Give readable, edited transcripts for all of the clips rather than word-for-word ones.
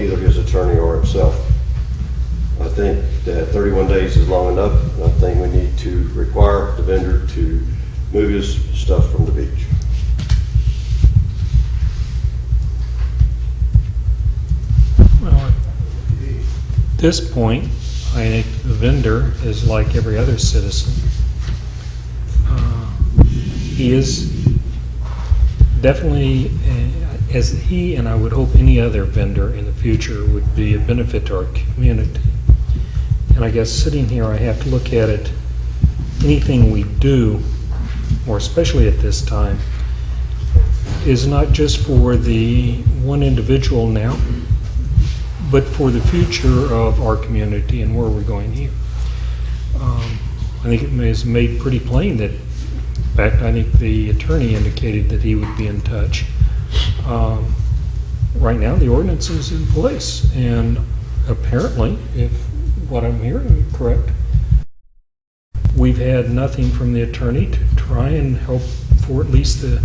either his attorney or himself. I think that 31 days is long enough. I think we need to require the vendor to move his stuff from the beach. Well, at this point, I think the vendor is like every other citizen. He is definitely, as he and I would hope any other vendor in the future would be a benefit to our community. And I guess sitting here, I have to look at it, anything we do, or especially at this time, is not just for the one individual now, but for the future of our community and where we're going here. I think it is made pretty plain that, in fact, I think the attorney indicated that he would be in touch. Right now, the ordinance is in place, and apparently, if what I'm hearing is correct, we've had nothing from the attorney to try and help for at least the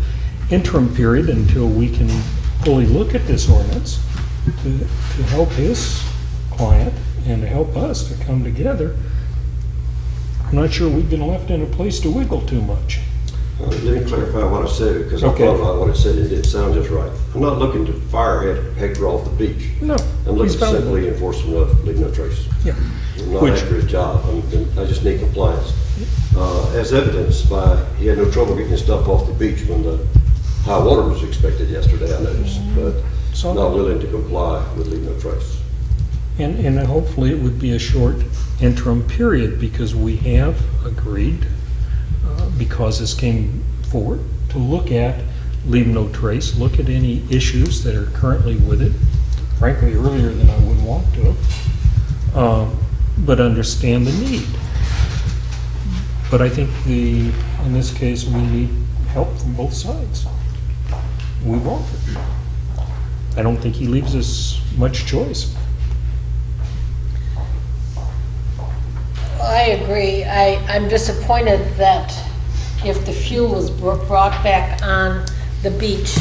interim period until we can fully look at this ordinance to help his client and to help us to come together. I'm not sure we've been left in a place to wiggle too much. Let me clarify what I said, because I Okay. thought about what I said, it didn't sound just right. I'm not looking to fire Hector off the beach. No, I'm he's looking valid. simply enforcement of leave no trace. Yeah. I'm not Which- after his job. I just need compliance. As evidenced by, he had no trouble getting his stuff off the beach when the high water was expected yesterday, I noticed, but So- not willing to comply with leave no trace. And hopefully it would be a short interim period, because we have agreed, because this came forward, to look at leave no trace, look at any issues that are currently with it, frankly earlier than I would want to have, but understand the need. But I think in this case, we need help from both sides. We want it. I don't think he leaves us much choice. I agree. I'm disappointed that if the fuel was brought back on the beach,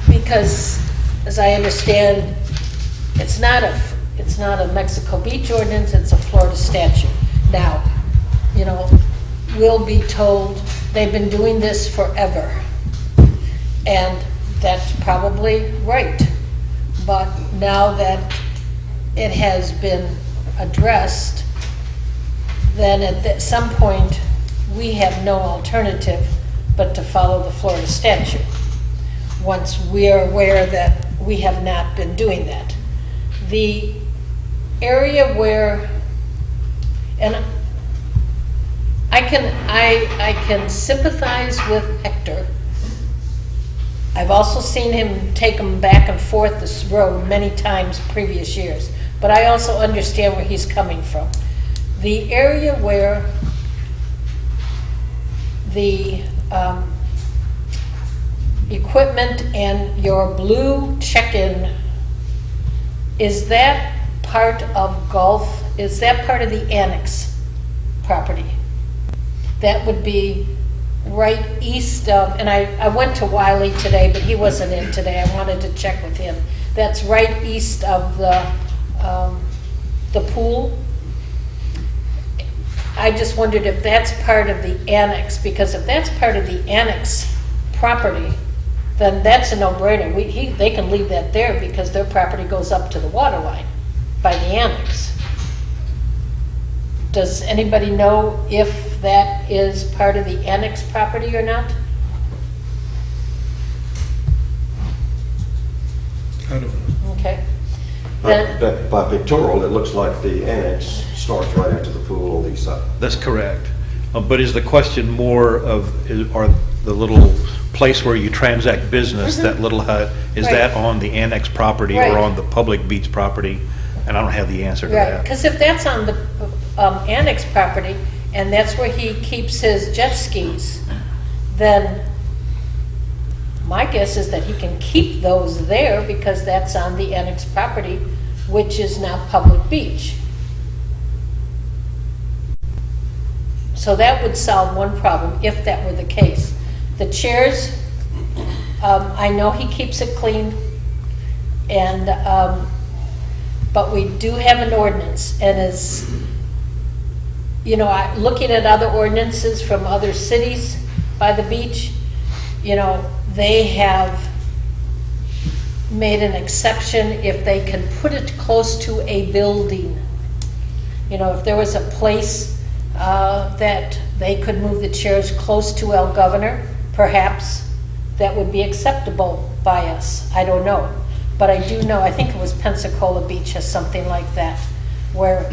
because as I understand, it's not a Mexico Beach ordinance, it's a Florida statute. Now, you know, we'll be told they've been doing this forever, and that's probably right. But now that it has been addressed, then at some point, we have no alternative but to follow the Florida statute, once we are aware that we have not been doing that. The area where, and I can sympathize with Hector. I've also seen him take them back and forth this road many times previous years, but I also understand where he's coming from. The area where the equipment and your blue check-in, is that part of Gulf? Is that part of the annex property? That would be right east of, and I went to Wiley today, but he wasn't in today. I wanted to check with him. That's right east of the pool. I just wondered if that's part of the annex, because if that's part of the annex property, then that's a no-brainer. They can leave that there because their property goes up to the water line by the annex. Does anybody know if that is part of the annex property or not? I don't know. Okay. Then, By pictorial, it looks like the annex starts right after the pool on the east side. That's correct. But is the question more of, are the little place where you transact business, that little hut, is Right. that on the annex property Right. or on the public beach property? And I don't have the answer to right, that. because if that's on the annex property, and that's where he keeps his jet skis, then my guess is that he can keep those there because that's on the annex property, which is now public beach. So that would solve one problem if that were the case. The chairs, I know he keeps it clean, and but we do have an ordinance, and as, you know, looking at other ordinances from other cities by the beach, you know, they have made an exception if they can put it close to a building. You know, if there was a place that they could move the chairs close to El Governor, perhaps that would be acceptable by us. I don't know. But I do know, I think it was Pensacola Beach has something like that, where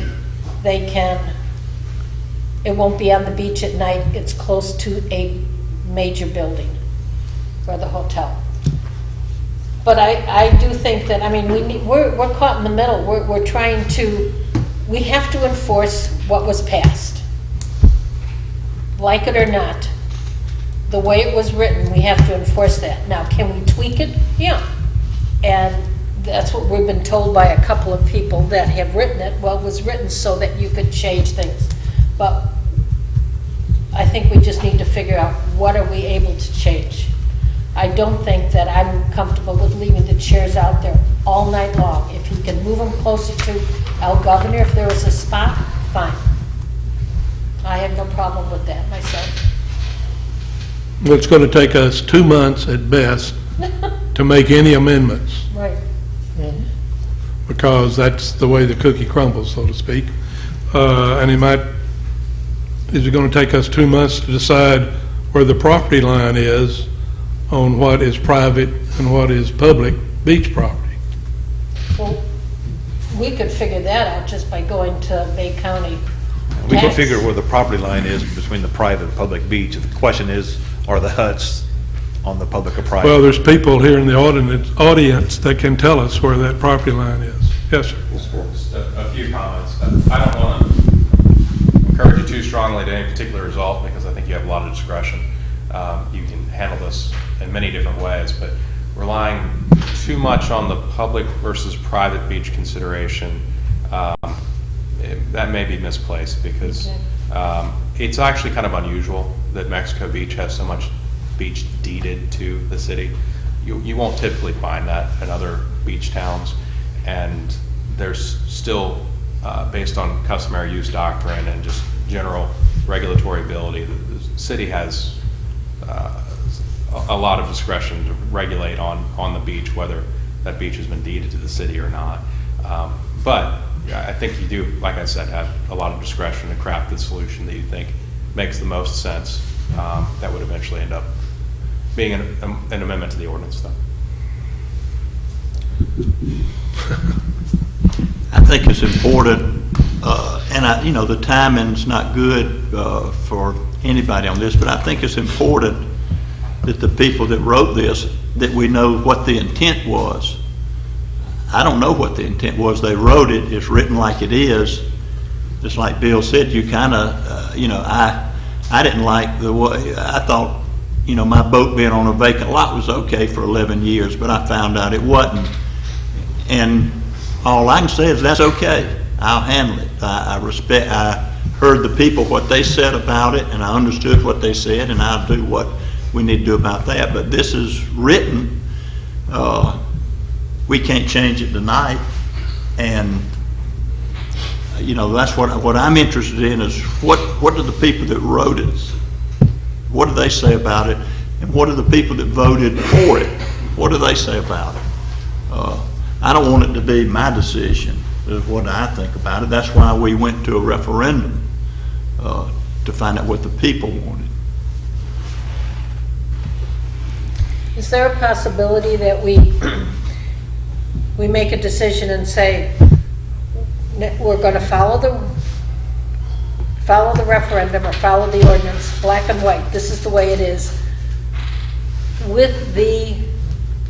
they can, it won't be on the beach at night, it's close to a major building or the hotel. But I do think that, I mean, we're caught in the middle. We're trying to, we have to enforce what was passed. Like it or not, the way it was written, we have to enforce that. Now, can we tweak it? Yeah. And that's what we've been told by a couple of people that have written it. Well, it was written so that you could change things. But I think we just need to figure out what are we able to change. I don't think that I'm comfortable with leaving the chairs out there all night long. If you can move them closer to El Governor, if there was a spot, fine. I have no problem with that myself. Well, it's going to take us 2 months at best to make any amendments, Right. because that's the way the cookie crumbles, so to speak. And is it going to take us 2 months to decide where the property line is on what is private and what is public beach property? Well, we could figure that out just by going to Bay County. We can Tax. figure where the property line is between the private and public beach. The question is, are the huts on the public or private? Well, there's people here in the audience that can tell us where that property line is. Yes, sir. Just a few comments. I don't want to encourage you too strongly to any particular result because I think you have a lot of discretion. You can handle this in many different ways, but relying too much on the public versus private beach consideration, that may be misplaced because it's actually kind of unusual that Mexico Beach has so much beach deeded to the city. You won't typically find that in other beach towns, and there's still, based on customary use doctrine and just general regulatory ability, the city has a lot of discretion to regulate on the beach, whether that beach has been deeded to the city or not. But I think you do, like I said, have a lot of discretion to craft the solution that you think makes the most sense. That would eventually end up being an amendment to the ordinance, though. I think it's important, and the timing's not good for anybody on this, but I think it's important that the people that wrote this, that we know what the intent was. I don't know what the intent was. They wrote it, it's written like it is. Just like Bill said, you kind of, I didn't like the way, I thought, my boat being on a vacant lot was okay for 11 years, but I found out it wasn't. And all I can say is that's okay. I'll handle it. I heard the people, what they said about it, and I understood what they said, and I'll do what we need to do about that. But this is written. We can't change it tonight. And, that's what I'm interested in is what do the people that wrote it, what do they say about it? And what do the people that voted for it, what do they say about it? I don't want it to be my decision, is what I think about it. That's why we went to a referendum, to find out what the people wanted. Is there a possibility that we make a decision and say, we're going to follow the referendum or follow the ordinance, black and white, this is the way it is,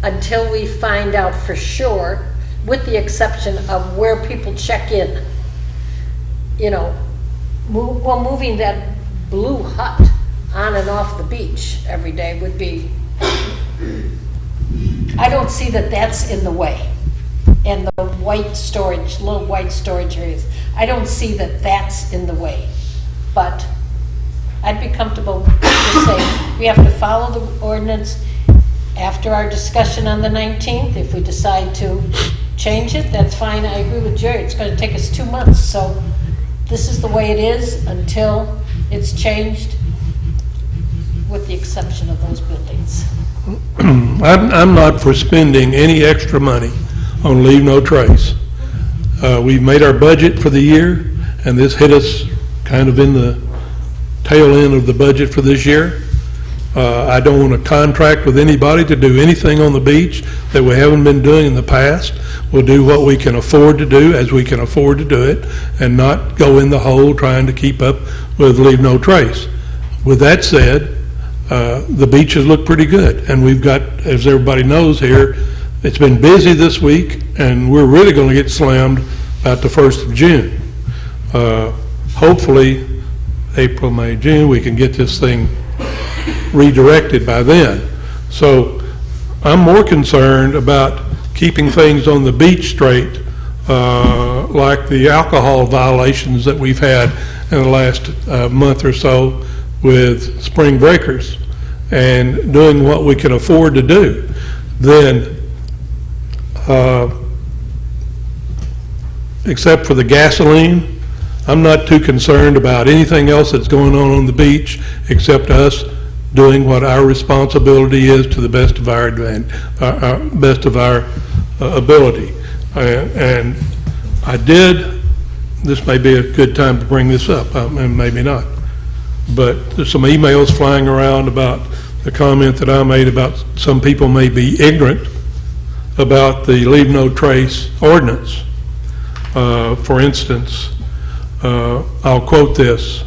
until we find out for sure, with the exception of where people check in, moving that blue hut on and off the beach every day would be, I don't see that that's in the way. And the little white storage areas, I don't see that that's in the way. But I'd be comfortable just saying, we have to follow the ordinance after our discussion on the 19th. If we decide to change it, that's fine, I agree with Jerry, it's gonna take us 2 months, so this is the way it is until it's changed, with the exception of those buildings. I'm not for spending any extra money on Leave No Trace. We've made our budget for the year, and this hit us kind of in the tail end of the budget for this year. I don't want to contract with anybody to do anything on the beach that we haven't been doing in the past. We'll do what we can afford to do as we can afford to do it, and not go in the hole trying to keep up with Leave No Trace. With that said, the beaches look pretty good, and we've got, as everybody knows here, it's been busy this week, and we're really going to get slammed about the 1st of June. Hopefully, April, May, June, we can get this thing redirected by then. So I'm more concerned about keeping things on the beach straight, like the alcohol violations that we've had in the last month or so with spring breakers, and doing what we can afford to do. Then, except for the gasoline, I'm not too concerned about anything else that's going on the beach, except us doing what our responsibility is to the best of our ability. And I did, this may be a good time to bring this up, and maybe not, but there's some emails flying around about the comment that I made about some people may be ignorant about the Leave No Trace ordinance. For instance, I'll quote this.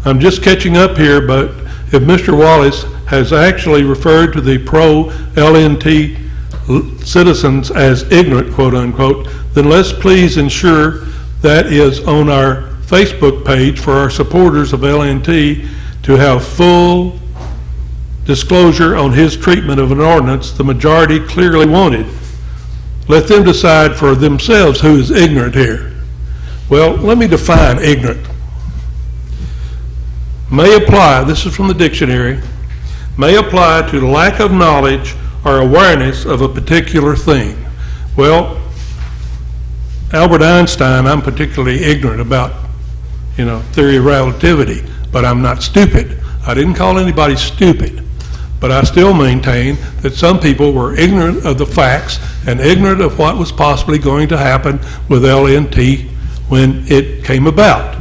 I'm just catching up here, but if Mr. Wallace has actually referred to the pro-LNT citizens as ignorant, quote unquote, then let's please ensure that is on our Facebook page for our supporters of LNT to have full disclosure on his treatment of an ordinance the majority clearly wanted. Let them decide for themselves who is ignorant here. Well, let me define ignorant. May apply, this is from the dictionary, may apply to lack of knowledge or awareness of a particular thing. Well, Albert Einstein, I'm particularly ignorant about, theory of relativity, but I'm not stupid. I didn't call anybody stupid, but I still maintain that some people were ignorant of the facts and ignorant of what was possibly going to happen with LNT when it came about.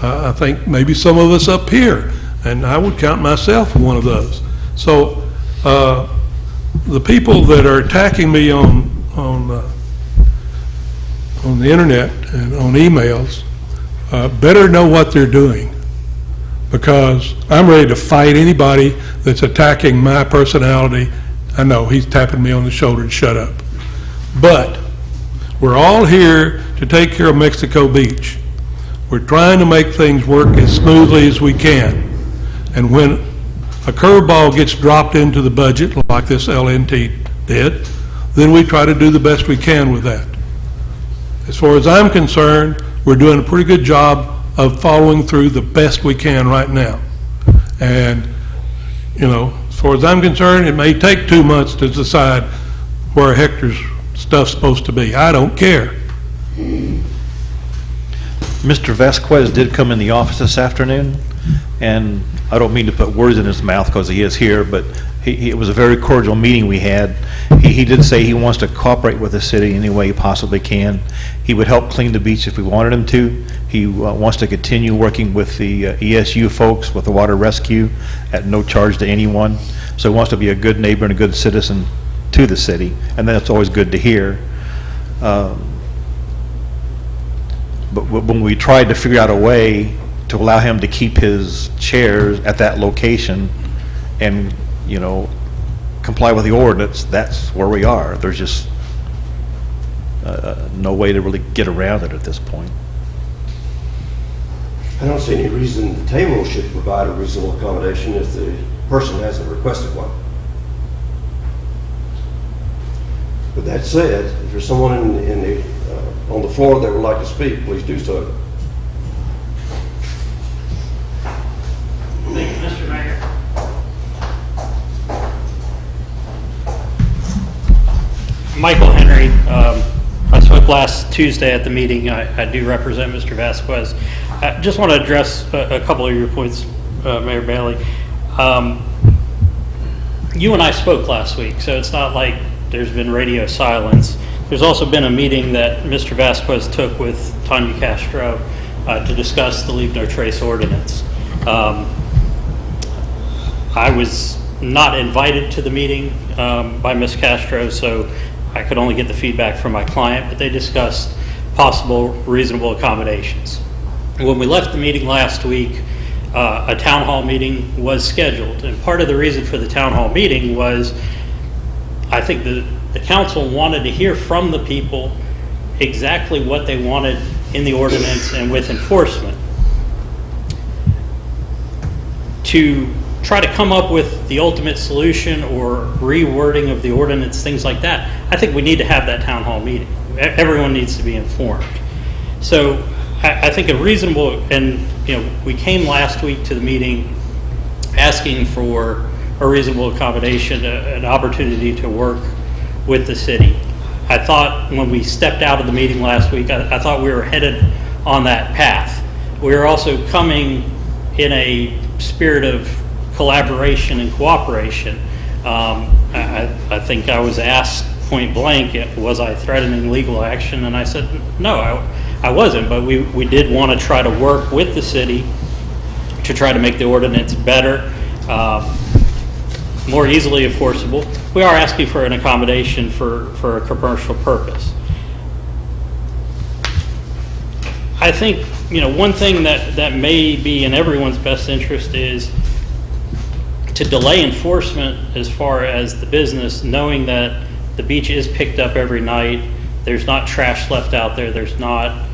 I think maybe some of us up here, and I would count myself one of those. So the people that are attacking me on the internet and on emails better know what they're doing, because I'm ready to fight anybody that's attacking my personality. I know he's tapping me on the shoulder to shut up, but we're all here to take care of Mexico Beach. We're trying to make things work as smoothly as we can. And when a curveball gets dropped into the budget like this LNT did, then we try to do the best we can with that. As far as I'm concerned, we're doing a pretty good job of following through the best we can right now. And, as far as I'm concerned, it may take 2 months to decide where Hector's stuff's supposed to be. I don't care. Mr. Vasquez did come in the office this afternoon, and I don't mean to put words in his mouth because he is here, but it was a very cordial meeting we had. He did say he wants to cooperate with the city any way he possibly can. He would help clean the beach if we wanted him to. He wants to continue working with the ESU folks with the water rescue at no charge to anyone. So he wants to be a good neighbor and a good citizen to the city, and that's always good to hear. But when we tried to figure out a way to allow him to keep his chairs at that location and, comply with the ordinance, that's where we are. There's just no way to really get around it at this point. I don't see any reason the table should provide a reasonable accommodation if the person hasn't requested one. With that said, if there's someone on the floor that would like to speak, please do so. Thank you, Mr. Mayor. Michael Henry, I spoke last Tuesday at the meeting. I do represent Mr. Vasquez. I just want to address a couple of your points, Mayor Bailey. You and I spoke last week, so it's not like there's been radio silence. There's also been a meeting that Mr. Vasquez took with Tanya Castro to discuss the Leave No Trace ordinance. I was not invited to the meeting by Ms. Castro, so I could only get the feedback from my client, but they discussed possible reasonable accommodations. When we left the meeting last week, a town hall meeting was scheduled, and part of the reason for the town hall meeting was I think the council wanted to hear from the people exactly what they wanted in the ordinance and with enforcement. To try to come up with the ultimate solution or rewording of the ordinance, things like that, I think we need to have that town hall meeting. Everyone needs to be informed. So I think a reasonable, and we came last week to the meeting asking for a reasonable accommodation, an opportunity to work with the city. I thought when we stepped out of the meeting last week, I thought we were headed on that path. We were also coming in a spirit of collaboration and cooperation. I think I was asked point blank, was I threatening legal action? And I said, no, I wasn't, but we did want to try to work with the city to try to make the ordinance better, more easily enforceable. We are asking for an accommodation for a commercial purpose. I think, one thing that may be in everyone's best interest is to delay enforcement as far as the business, knowing that the beach is picked up every night. There's not trash left out there. There's not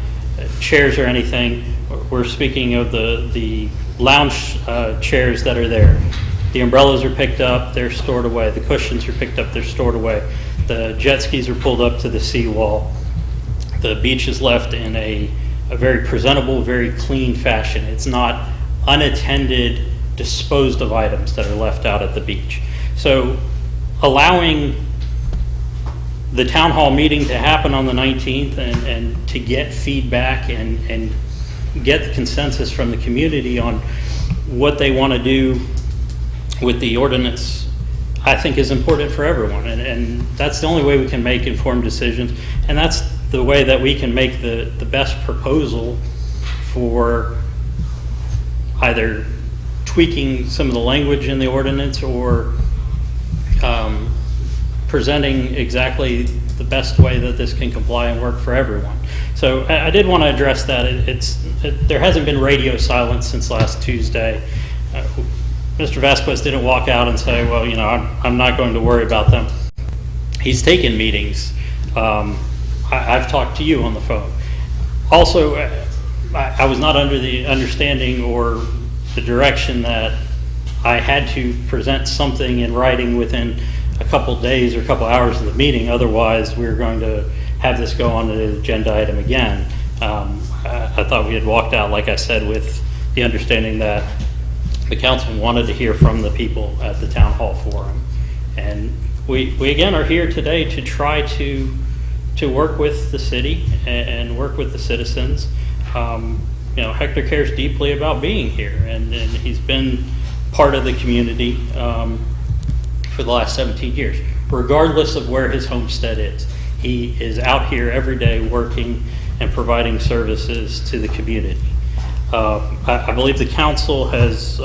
chairs or anything. We're speaking of the lounge chairs that are there. The umbrellas are picked up. They're stored away. The cushions are picked up. They're stored away. The jet skis are pulled up to the seawall. The beach is left in a very presentable, very clean fashion. It's not unattended, disposed of items that are left out at the beach. So allowing the town hall meeting to happen on the 19th and to get feedback and get the consensus from the community on what they want to do with the ordinance, I think is important for everyone. And that's the only way we can make informed decisions. And that's the way that we can make the best proposal for either tweaking some of the language in the ordinance or presenting exactly the best way that this can comply and work for everyone. So I did want to address that. There hasn't been radio silence since last Tuesday. Mr. Vasquez didn't walk out and say, well, I'm not going to worry about them. He's taken meetings. I've talked to you on the phone. Also, I was not under the understanding or the direction that I had to present something in writing within a couple days or a couple hours of the meeting. Otherwise, we were going to have this go on the agenda item again. I thought we had walked out, like I said, with the understanding that the council wanted to hear from the people at the town hall forum. And we again are here today to try to work with the city and work with the citizens. Hector cares deeply about being here, and he's been part of the community for the last 17 years, regardless of where his homestead is. He is out here every day working and providing services to the community. I believe the council has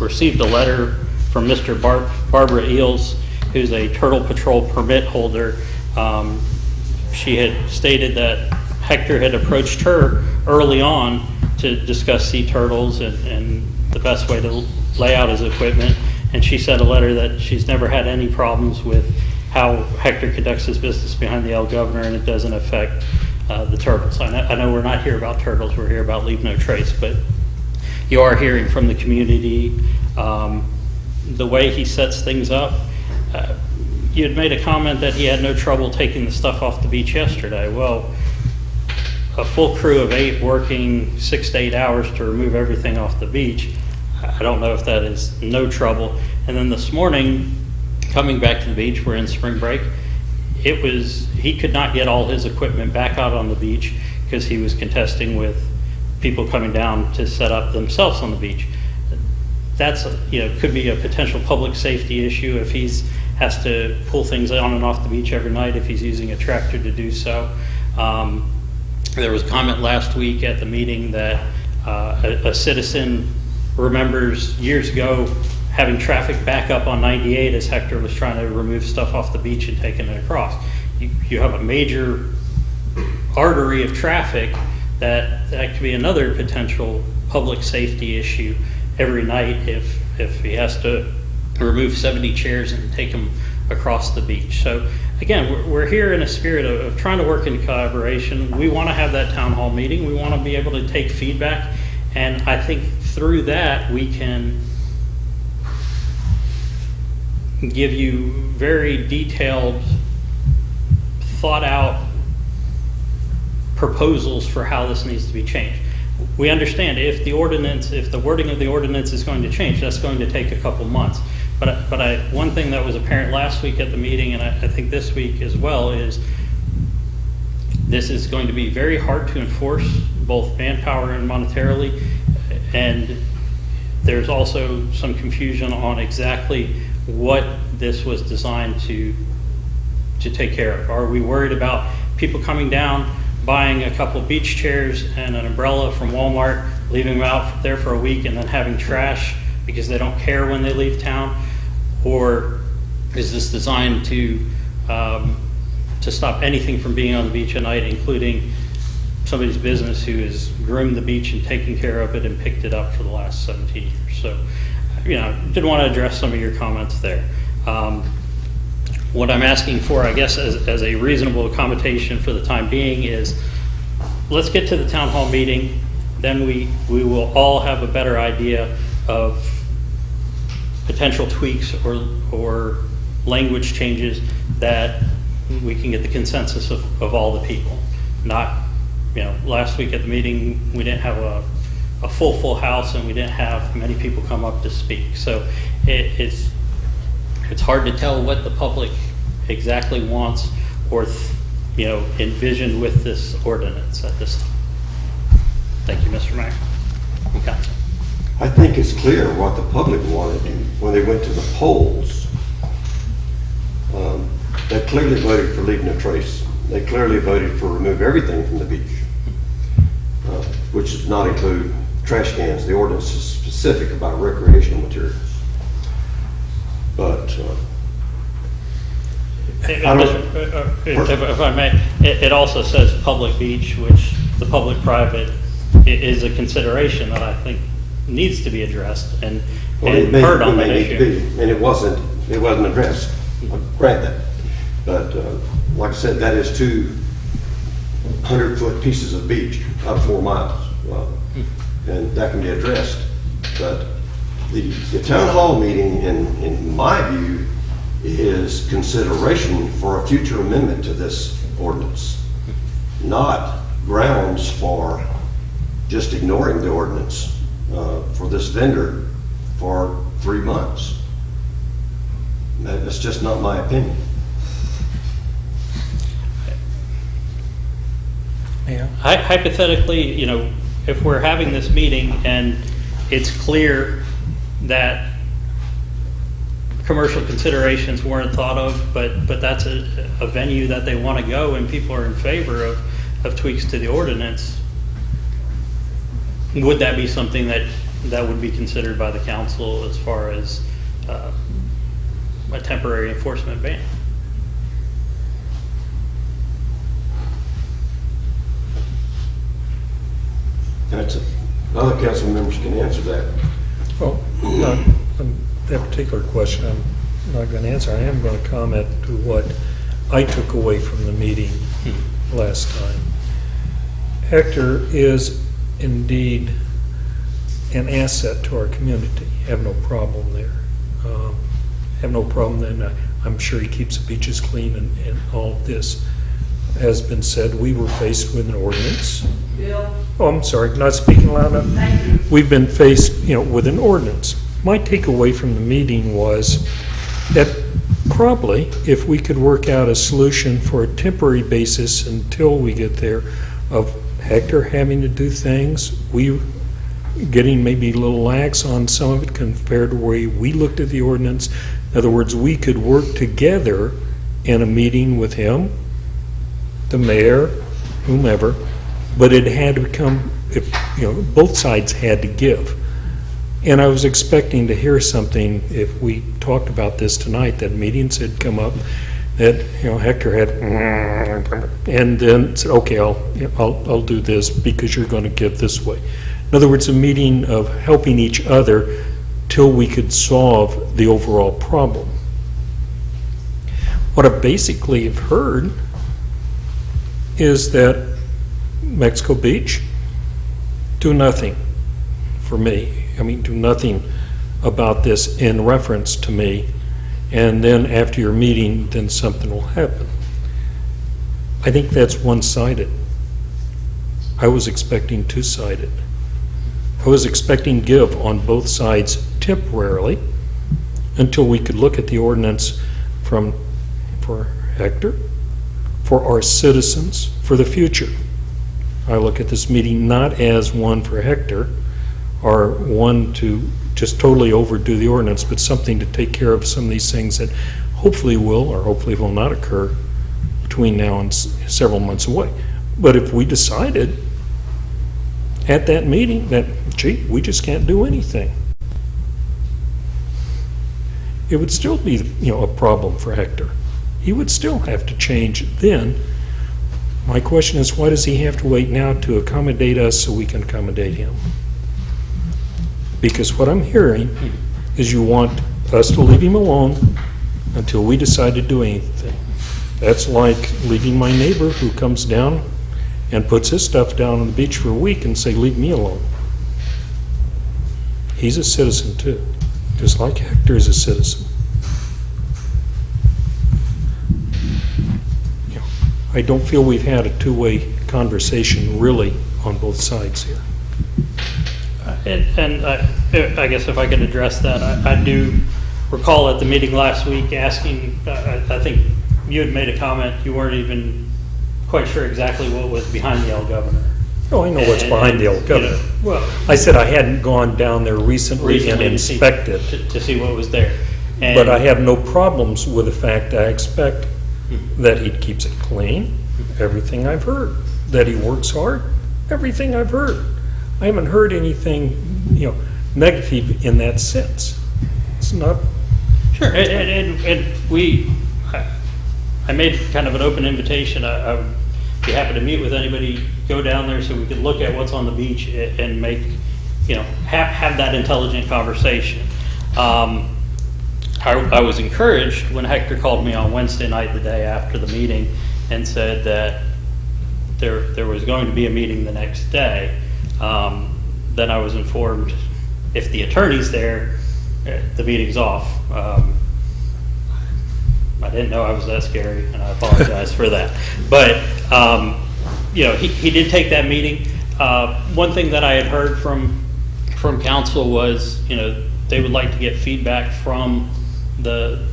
received a letter from Mr. Barbara Eels, who's a Turtle Patrol permit holder. She had stated that Hector had approached her early on to discuss sea turtles and the best way to lay out his equipment. And she sent a letter that she's never had any problems with how Hector conducts his business behind the El Governor, and it doesn't affect the turtles. I know we're not here about turtles, we're here about Leave No Trace, but you are hearing from the community the way he sets things up. You had made a comment that he had no trouble taking the stuff off the beach yesterday. Well, a full crew of 8 working 6 to 8 hours to remove everything off the beach, I don't know if that is no trouble. And then this morning, coming back to the beach, we're in spring break, he could not get all his equipment back out on the beach because he was contesting with people coming down to set up themselves on the beach. That's, could be a potential public safety issue if has to pull things on and off the beach every night if he's using a tractor to do so. There was a comment last week at the meeting that a citizen remembers years ago having traffic back up on 98 as Hector was trying to remove stuff off the beach and taking it across. You have a major artery of traffic that could be another potential public safety issue every night if he has to remove 70 chairs and take them across the beach. So again, we're here in a spirit of trying to work in collaboration. We want to have that town hall meeting. We want to be able to take feedback. And I think through that, we can give you very detailed, thought out proposals for how this needs to be changed. We understand if the wording of the ordinance is going to change, that's going to take a couple months. But one thing that was apparent last week at the meeting, and I think this week as well, is this is going to be very hard to enforce, both manpower and monetarily, and there's also some confusion on exactly what this was designed to take care of. Are we worried about people coming down, buying a couple beach chairs and an umbrella from Walmart, leaving them out there for a week, and then having trash because they don't care when they leave town? Or is this designed to stop anything from being on the beach at night, including somebody's business who has groomed the beach and taken care of it and picked it up for the last 17 years? So, did want to address some of your comments there. What I'm asking for, I guess, as a reasonable accommodation for the time being is, let's get to the town hall meeting, then we will all have a better idea of potential tweaks or language changes that we can get the consensus of all the people. Not, last week at the meeting, we didn't have a full house and we didn't have many people come up to speak. So it's hard to tell what the public exactly wants or envisioned with this ordinance at this time. Thank you, Mr. Mayor. Okay. I think it's clear what the public wanted when they went to the polls. They clearly voted for leaving a trace. They clearly voted for remove everything from the beach, which does not include trash cans. The ordinance is specific about recreational materials. But if I may, it also says public beach, which the public-private is a consideration that I think needs to be addressed and heard on that issue. And it wasn't addressed. I'll grant that. But like I said, that is 200-foot pieces of beach out of 4 miles. And that can be addressed. But the town hall meeting, in my view, is consideration for a future amendment to this ordinance, not grounds for just ignoring the ordinance for this vendor for 3 months. That's just not my opinion. Yeah. Hypothetically, if we're having this meeting and it's clear that commercial considerations weren't thought of, but that's a venue that they want to go and people are in favor of tweaks to the ordinance, would that be something that would be considered by the council as far as a temporary enforcement ban? Other council members can answer that. Well, that particular question I'm not going to answer. I am going to comment to what I took away from the meeting last time. Hector is indeed an asset to our community. Have no problem there. Have no problem then. I'm sure he keeps the beaches clean and all of this. Has been said, we were faced with an ordinance. Bill? Oh, I'm sorry, not speaking loud enough. Thank you. We've been faced, with an ordinance. My takeaway from the meeting was that probably, if we could work out a solution for a temporary basis until we get there, of Hector having to do things, we getting maybe a little lax on some of it compared to the way we looked at the ordinance. In other words, we could work together in a meeting with him, the mayor, whomever, but it had to come, if, both sides had to give. And I was expecting to hear something, if we talked about this tonight, that meetings had come up, that, Hector had, and then said, okay, I'll do this because you're going to give this way. In other words, a meeting of helping each other till we could solve the overall problem. What I basically have heard is that Mexico Beach, do nothing for me. I mean, do nothing about this in reference to me, and then after your meeting, then something will happen. I think that's one-sided. I was expecting two-sided. I was expecting give on both sides temporarily until we could look at the ordinance for Hector, for our citizens, for the future. I look at this meeting not as one for Hector, or one to just totally overdo the ordinance, but something to take care of some of these things that hopefully will or hopefully will not occur between now and several months away. But if we decided at that meeting that, gee, we just can't do anything, it would still be, a problem for Hector. He would still have to change then. My question is, why does he have to wait now to accommodate us so we can accommodate him? Because what I'm hearing is you want us to leave him alone until we decide to do anything. That's like leaving my neighbor who comes down and puts his stuff down on the beach for a week and say, leave me alone. He's a citizen too, just like Hector is a citizen. I don't feel we've had a two-way conversation really on both sides here. And I guess if I could address that, I do recall at the meeting last week asking, I think you had made a comment, you weren't even quite sure exactly what was behind the El Governor. Oh, I know what's behind the El Governor. Well, I said I hadn't gone down there recently and to inspected, see what was there. And but I have no problems with the fact I expect that he keeps it clean, everything I've heard, that he works hard, everything I've heard. I haven't heard anything, negative in that sense. It's not. Sure, and I made kind of an open invitation. I would be happy to meet with anybody, go down there so we could look at what's on the beach and make, have that intelligent conversation. I was encouraged when Hector called me on Wednesday night, the day after the meeting, and said that there was going to be a meeting the next day. Then I was informed, if the attorney's there, the meeting's off. I didn't know I was that scary, and I apologize for that. But, he did take that meeting. One thing that I had heard from council was, they would like to get feedback from the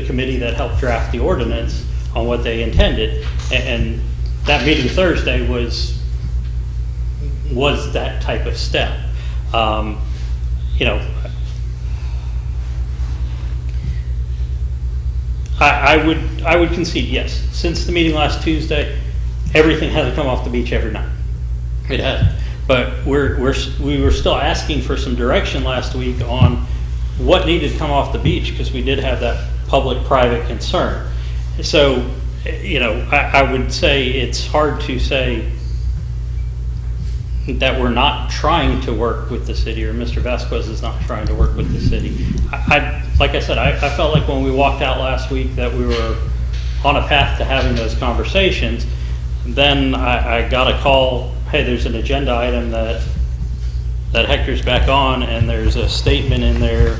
committee that helped draft the ordinance on what they intended. And that meeting Thursday was that type of step. I would concede, yes. Since the meeting last Tuesday, everything hasn't come off the beach every night. It hasn't. But we were still asking for some direction last week on what needed to come off the beach, because we did have that public-private concern. So, I would say it's hard to say that we're not trying to work with the city, or Mr. Vasquez is not trying to work with the city. Like I said, I felt like when we walked out last week that we were on a path to having those conversations. Then I got a call, hey, there's an agenda item that Hector's back on, and there's a statement in there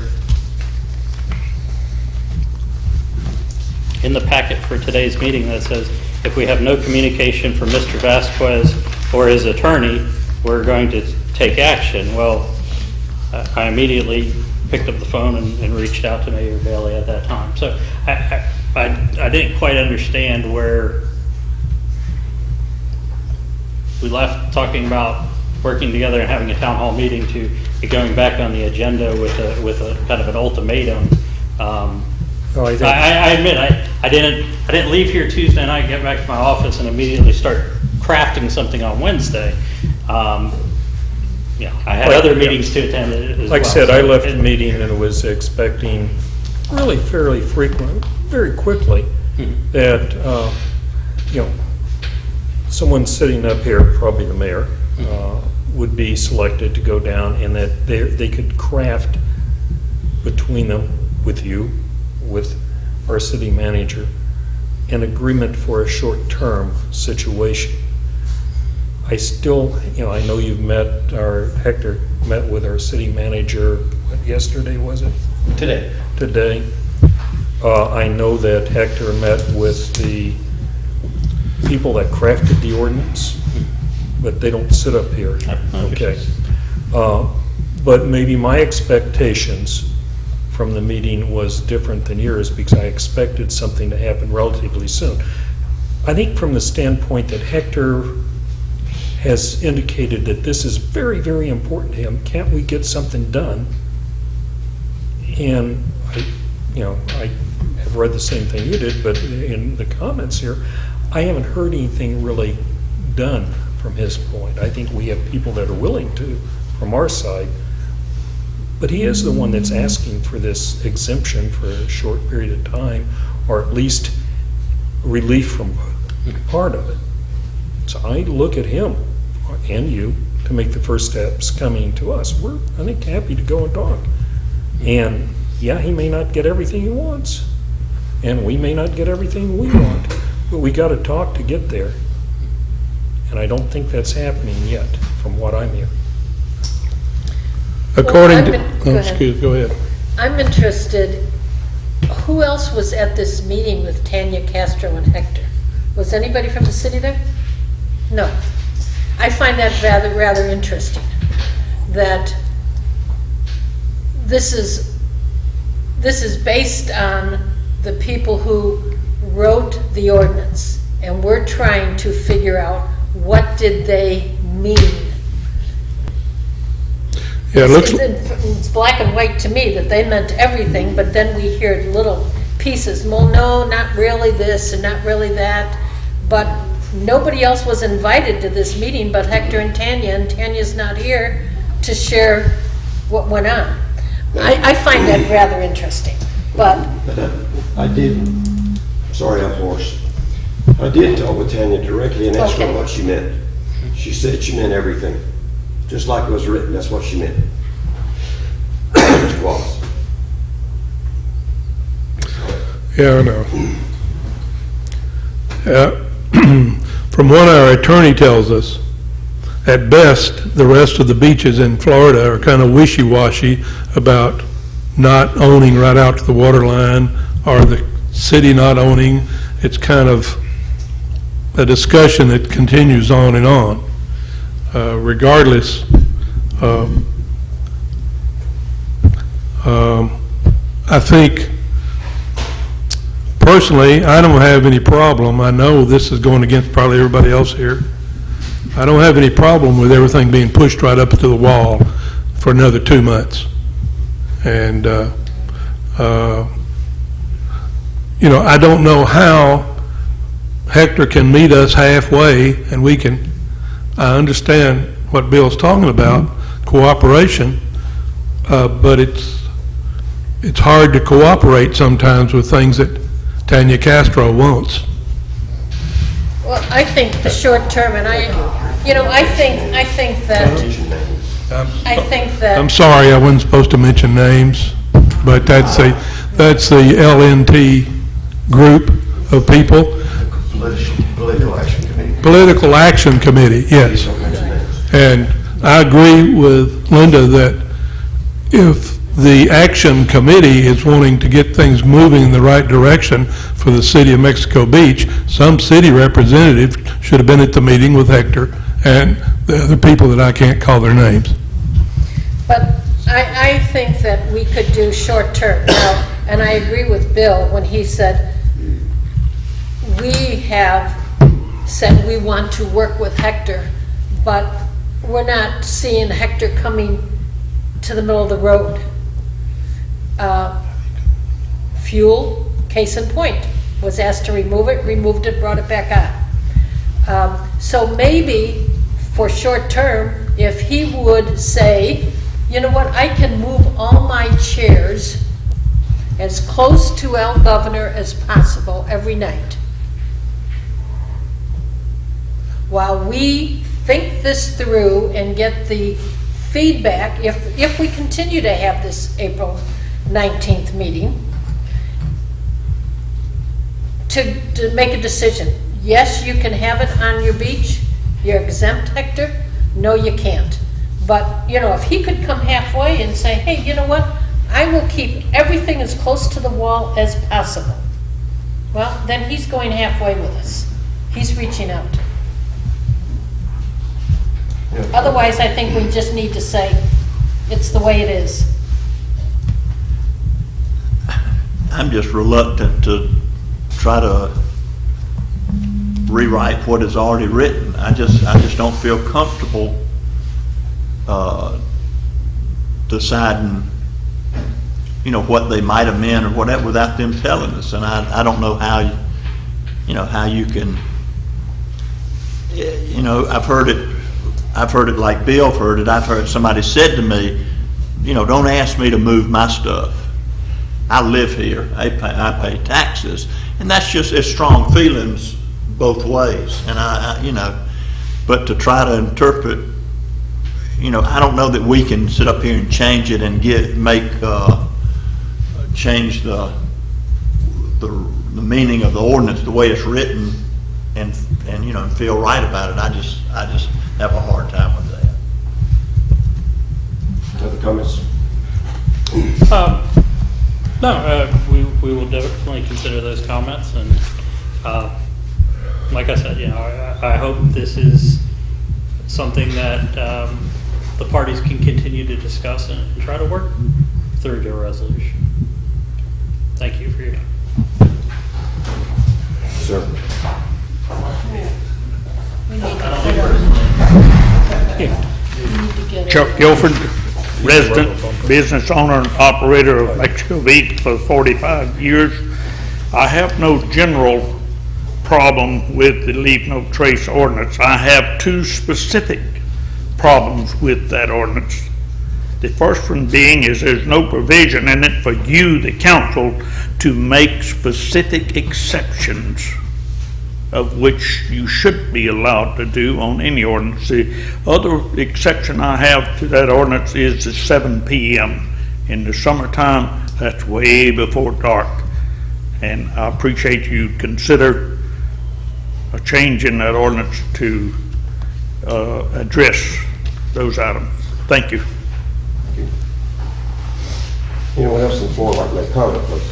in the packet for today's meeting that says, if we have no communication from Mr. Vasquez or his attorney, we're going to take action. Well, I immediately picked up the phone and reached out to Mayor Bailey at that time. So I didn't quite understand where we left talking about working together and having a town hall meeting to it going back on the agenda with a kind of an ultimatum. Oh, I think- I admit, I didn't leave here Tuesday night, get back to my office and immediately start crafting something on Wednesday. You know, I had Well, other yeah. meetings to attend as well. Like I said, so I left it- the meeting and was expecting really fairly frequent, very quickly, that, you know, someone sitting up here, probably the mayor, would be selected to go down and that they could craft between them, with you, with our city manager, an agreement for a short-term situation. I still, you know, I know you've met, Hector met with our city manager, what, yesterday, was it? Today. Today. I know that Hector met with the people that crafted the ordinance, but they don't sit up here. Okay. But maybe my expectations from the meeting was different than yours because I expected something to happen relatively soon. I think from the standpoint that Hector has indicated that this is very, very important to him, can't we get something done? And I have read the same thing you did, but in the comments here, I haven't heard anything really done from his point. I think we have people that are willing to, from our side, but he is the one that's asking for this exemption for a short period of time, or at least relief from part of it. So I look at him and you to make the first steps coming to us. We're, I think, happy to go and talk. And yeah, he may not get everything he wants, and we may not get everything we want, but we got to talk to get there. And I don't think that's happening yet, from what I'm hearing. According to, Go ahead. go ahead. I'm interested, who else was at this meeting with Tanya Castro and Hector? Was anybody from the city there? No. I find that rather interesting, that this is based on the people who wrote the ordinance, and we're trying to figure out what did they mean. Yeah, it looks, It's black and white to me that they meant everything, but then we hear little pieces. Well, no, not really this and not really that. But nobody else was invited to this meeting but Hector and Tanya's not here to share what went on. I find that rather interesting, but I did, sorry I'm hoarse. I did talk with Tanya directly and asked her Okay. what she meant. She said she meant everything, just like it was written, that's what she meant. Mr. Wallace. yeah, I know. From what our attorney tells us, at best, the rest of the beaches in Florida are kind of wishy-washy about not owning right out to the water line, or the city not owning. It's kind of a discussion that continues on and on. Regardless, I think, personally, I don't have any problem. I know this is going against probably everybody else here. I don't have any problem with everything being pushed right up to the wall for another 2 months. And, I don't know how Hector can meet us halfway and we can, I understand what Bill's talking about, cooperation, but it's hard to cooperate sometimes with things that Tanya Castro wants. well, I think the short term, and I think that I'm sorry, I wasn't supposed to mention names, but that's the LNT group of people. Political Action Committee. Political Action Committee, yes. Don't mention names. And I agree with Linda that if the Action Committee is wanting to get things moving in the right direction for the city of Mexico Beach, some city representative should have been at the meeting with Hector and the other people that I can't call their names. But I think that we could do short-term now, and I agree with Bill when he said, we have said we want to work with Hector, but we're not seeing Hector coming to the middle of the road. Fuel, case in point, was asked to remove it, removed it, brought it back on. So maybe for short term, if he would say, you know what, I can move all my chairs as close to Al Governor as possible every night, while we think this through and get the feedback, if we continue to have this April 19th meeting, to make a decision. Yes, you can have it on your beach. You're exempt, Hector. No, you can't. But, you know, if he could come halfway and say, hey, you know what? I will keep everything as close to the wall as possible. Well, then he's going halfway with us. He's reaching out. Otherwise, I think we just need to say, it's the way it is. I'm just reluctant to try to rewrite what is already written. I just don't feel comfortable deciding, you know, what they might have meant or whatever without them telling us. And I don't know how, how you can, you know, I've heard it like Bill heard it. I've heard somebody said to me, you know, don't ask me to move my stuff. I live here. I pay taxes. And that's just, it's strong feelings both ways. And I you know, but to try to interpret, you know, I don't know that we can sit up here and change it and change the meaning of the ordinance the way it's written and you know, and feel right about it. I just have a hard time with that. Other comments? No, we will definitely consider those comments, and like I said, you know, I hope this is something that the parties can continue to discuss and try to work through to a resolution. Thank you for your time. Sir? We need to get Chuck Guilford, resident, business owner, and operator of Mexico Beach for 45 years. I have no general problem with the Leave No Trace ordinance. I have two specific problems with that ordinance. The first one being is there's no provision in it for you, the council, to make specific exceptions of which you should be allowed to do on any ordinance. The other exception I have to that ordinance is the 7 p.m. In the summertime, that's way before dark. And I appreciate you consider a change in that ordinance to address those items. Thank you. Anyone else on the floor like to make comment, please?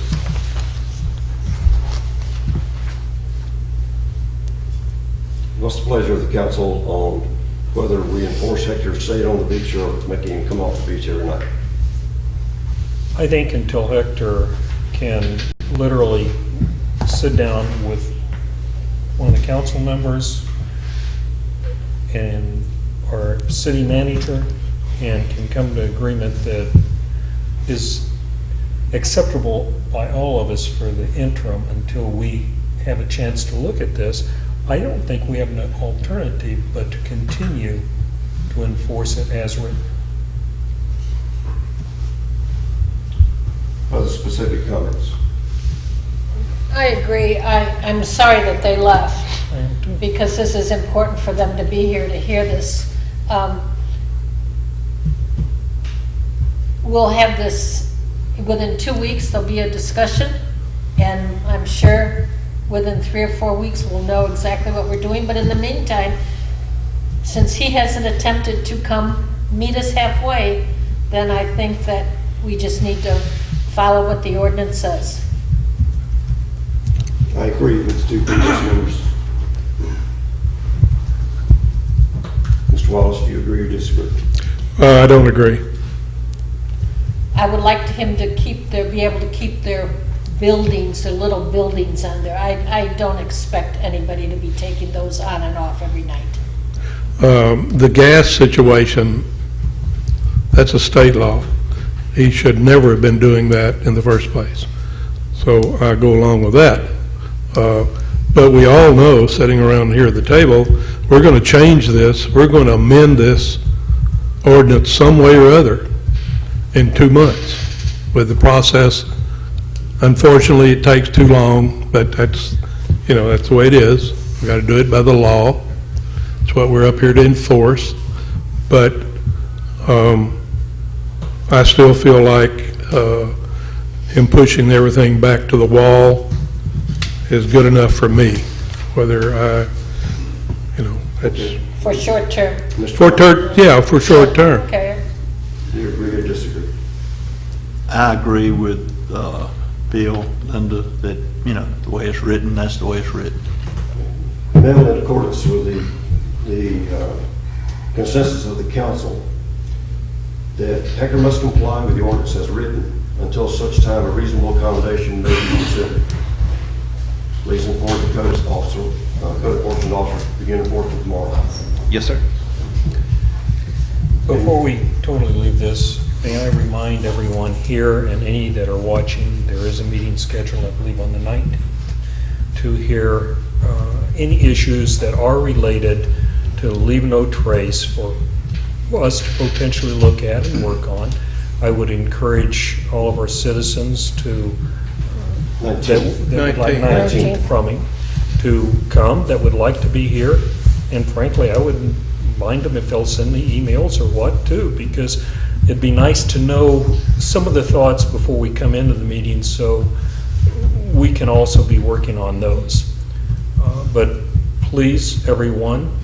What's the pleasure of the council on whether we enforce Hector staying on the beach or making him come off the beach every night? I think until Hector can literally sit down with one of the council members and our city manager and can come to agreement that is acceptable by all of us for the interim until we have a chance to look at this, I don't think we have an alternative but to continue to enforce it as written. Other specific comments? I agree. I'm sorry that they left, I am too. because this is important for them to be here to hear this. We'll have this, within 2 weeks, there'll be a discussion, and I'm sure within 3 or 4 weeks, we'll know exactly what we're doing. But in the meantime, since he hasn't attempted to come meet us halfway, then I think that we just need to follow what the ordinance says. I agree with two previous members. Mr. Wallace, do you agree or disagree? I don't agree. I would like him to be able to keep their buildings, their little buildings on there. I don't expect anybody to be taking those on and off every night. The gas situation, that's a state law. He should never have been doing that in the first place. So I go along with that. But we all know, sitting around here at the table, we're going to change this, we're going to amend this ordinance some way or other in 2 months with the process. Unfortunately, it takes too long, but that's, that's the way it is. We got to do it by the law. It's what we're up here to enforce. But I still feel like him pushing everything back to the wall is good enough for me. Whether it's For short term. for short term. Okay. Do you agree or disagree? I agree with Bill, Linda, that, the way it's written, that's the way it's written. Now, in accordance with the consensus of the council, that Hecker must comply with the ordinance as written until such time a reasonable accommodation may be considered. Please inform the code enforcement officer to begin enforcement tomorrow. Yes, sir. Before we totally leave this, may I remind everyone here and any that are watching, there is a meeting scheduled, I believe, on the 19th to hear any issues that are related to Leave No Trace for us to potentially look at and work on. I would encourage all of our citizens to, that would like 19th from him, to come, that would like to be here. And frankly, I wouldn't mind them if they'll send me emails or what too, because it'd be nice to know some of the thoughts before we come into the meeting, so we can also be working on those. But please, everyone,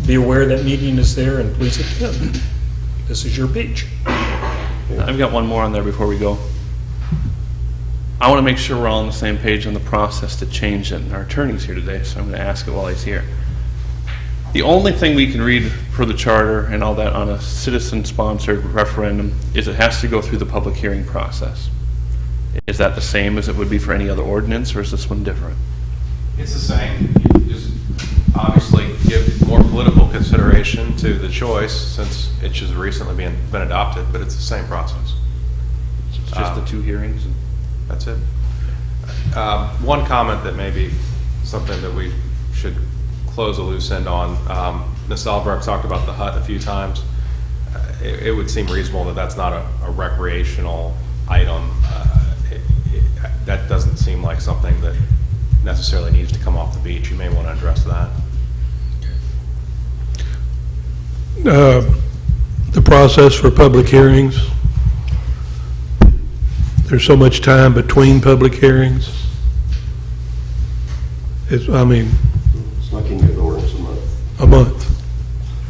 be aware that meeting is there and please attend. This is your beach. I've got one more on there before we go. I want to make sure we're all on the same page on the process to change it. And our attorney's here today, so I'm going to ask it while he's here. The only thing we can read per the charter and all that on a citizen-sponsored referendum is it has to go through the public hearing process. Is that the same as it would be for any other ordinance, or is this one different? It's the same. You just obviously give more political consideration to the choice since it's just recently been adopted, but it's the same process. It's just the two hearings? That's it. One comment that may be something that we should close a loose end on. Ms. Albrecht talked about the hut a few times. It would seem reasonable that that's not a recreational item. That doesn't seem like something that necessarily needs to come off the beach. You may want to address that. The process for public hearings, there's so much time between public hearings. It's like any other ordinance A month.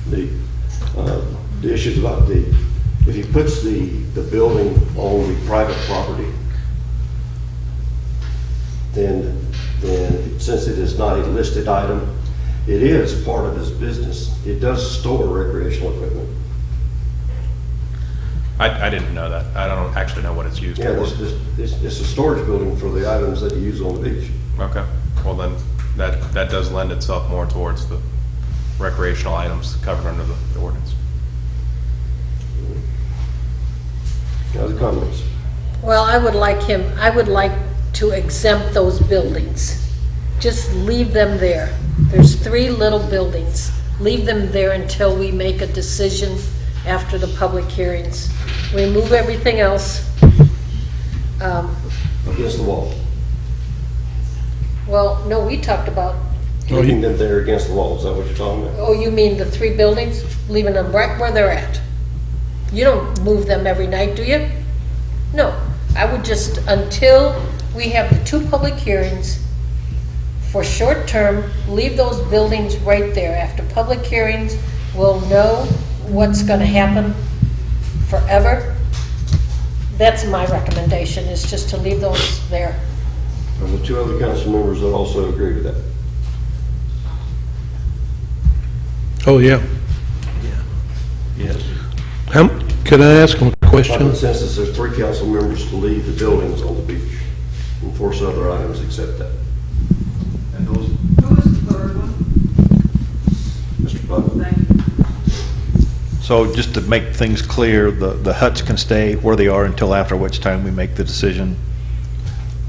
The issues about if he puts the building on the private property, then since it is not a listed item, it is part of his business. It does store recreational equipment. I didn't know that. I don't actually know what it's used Yeah, for. it's a storage building for the items that you use on the beach. Okay. Well, then that does lend itself more towards the recreational items covered under the ordinance. Other comments? Well, I would like to exempt those buildings. Just leave them there. There's 3 little buildings. Leave them there until we make a decision after the public hearings. Remove everything else. Against the wall. Well, no, we talked about, Leaving them there against the wall, is that what you're talking about? oh, you mean the 3 buildings? Leaving them right where they're at? You don't move them every night, do you? No. I would just, until we have the 2 public hearings, for short term, leave those buildings right there. After public hearings, we'll know what's going to happen forever. That's my recommendation, is just to leave those there. Are the 2 other council members that also agree with that? Oh, yeah. Yes. Could I ask him a By question? consensus, there's 3 council members to leave the buildings on the beach. Enforce other items except that. Who was the third one? Mr. Butler? Thank you. So just to make things clear, the huts can stay where they are until after which time we make the decision.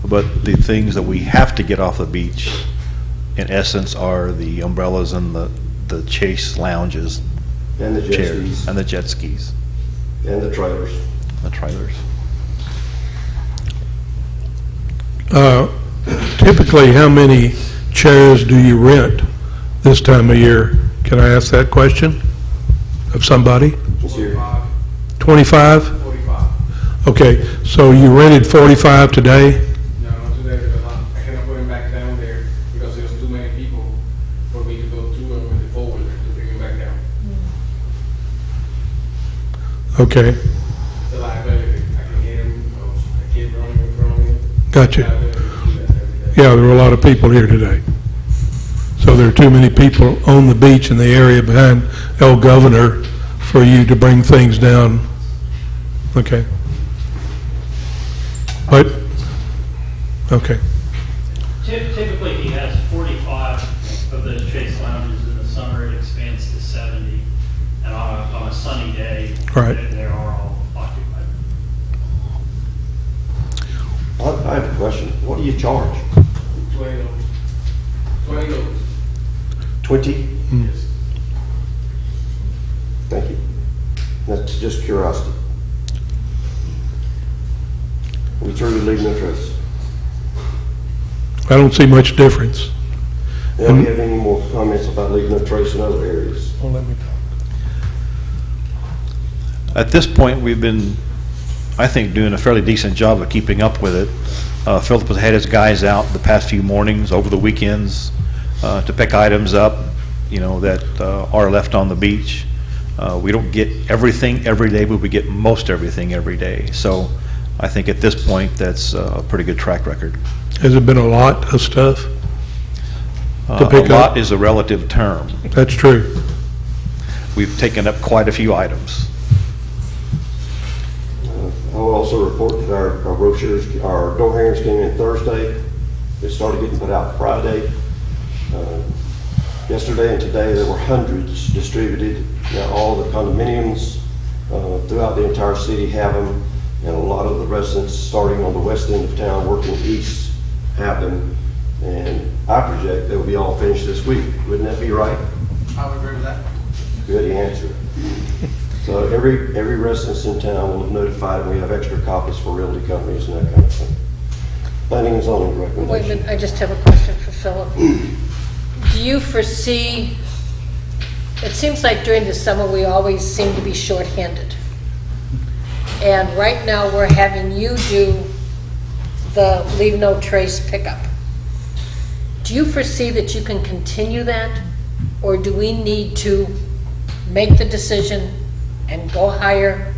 But the things that we have to get off the beach, in essence, are the umbrellas and the chase lounges, And the jet chairs, skis, and the jet skis, and the trailers. the trailers. Typically, how many chairs do you rent this time of year? Can I ask that question of somebody? Ms. Hughes? 25? 45. Okay, so you rented 45 today? No, not today, because I cannot put him back down there because there's too many people for me to go to and with the forward to bring him back down. Okay, The liability, I can hear him, a kid running in front of me. gotcha. Liability to do that every day. Yeah, there were a lot of people here today. So there are too many people on the beach in the area behind El Governor for you to bring things down. Okay. But, okay. Typically, he has 45 of those chase lounges. In the summer, it expands to 70. And on a sunny day, Right. they are all occupied. I have a question. What do you charge? 20 loads. 20 loads. 20? Yes. Thank you. That's just curiosity. We truly leave no trace. I don't see much difference. Now, do you have any more comments about leaving no trace in other areas? Well, let me At this point, we've been, I think, doing a fairly decent job of keeping up with it. Philip has had his guys out the past few mornings, over the weekends, to pick items up, that are left on the beach. We don't get everything every day, but we get most everything every day. So I think at this point, that's a pretty good track record. Has it been a lot of stuff? To pick A up? lot is a relative term. That's true. We've taken up quite a few items. I'll also report that our brochures, our door hangers came in Thursday. They started getting put out Friday. Yesterday and today, there were hundreds distributed. Now, all the condominiums throughout the entire city have them, and a lot of the residents starting on the west end of town, working east, have them. And I project they'll be all finished this week. Wouldn't that be right? I would agree with that. Good answer. So every residence in town will have notified, and we have extra copies for realty companies and that kind of thing. Planning and zoning Wait a recommendation. minute, I just have a question for Philip. Do you foresee, it seems like during the summer, we always seem to be shorthanded. And right now, we're having you do the leave no trace pickup. Do you foresee that you can continue that? Or do we need to make the decision and go hire?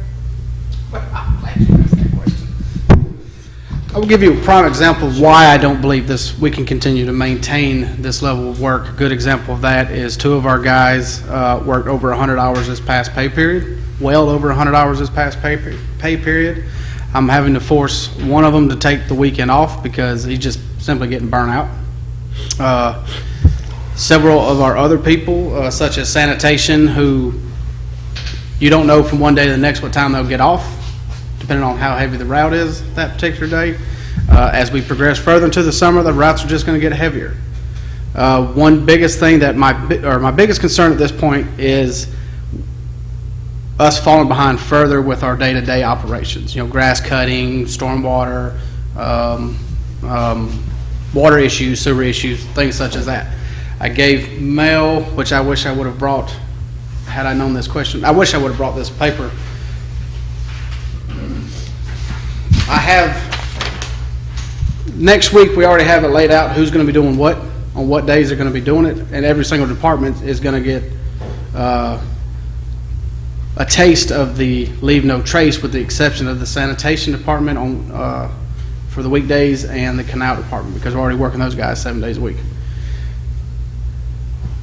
I will give you a prime example of why I don't believe we can continue to maintain this level of work. A good example of that is 2 of our guys worked over 100 hours this past pay period, well over 100 hours this past pay period. I'm having to force one of them to take the weekend off because he's just simply getting burnt out. Several of our other people, such as sanitation, who you don't know from one day to the next what time they'll get off, depending on how heavy the route is that particular day. As we progress further into the summer, the routes are just going to get heavier. One biggest thing that my biggest concern at this point is us falling behind further with our day-to-day operations. Grass cutting, stormwater, water issues, sewer issues, things such as that. I gave Mel, which I wish I would have brought, had I known this question, I wish I would have brought this paper. I have, next week, we already have it laid out who's going to be doing what, on what days they're going to be doing it, and every single department is going to get a taste of the leave no trace, with the exception of the sanitation department on for the weekdays and the canal department, because we're already working those guys 7 days a week.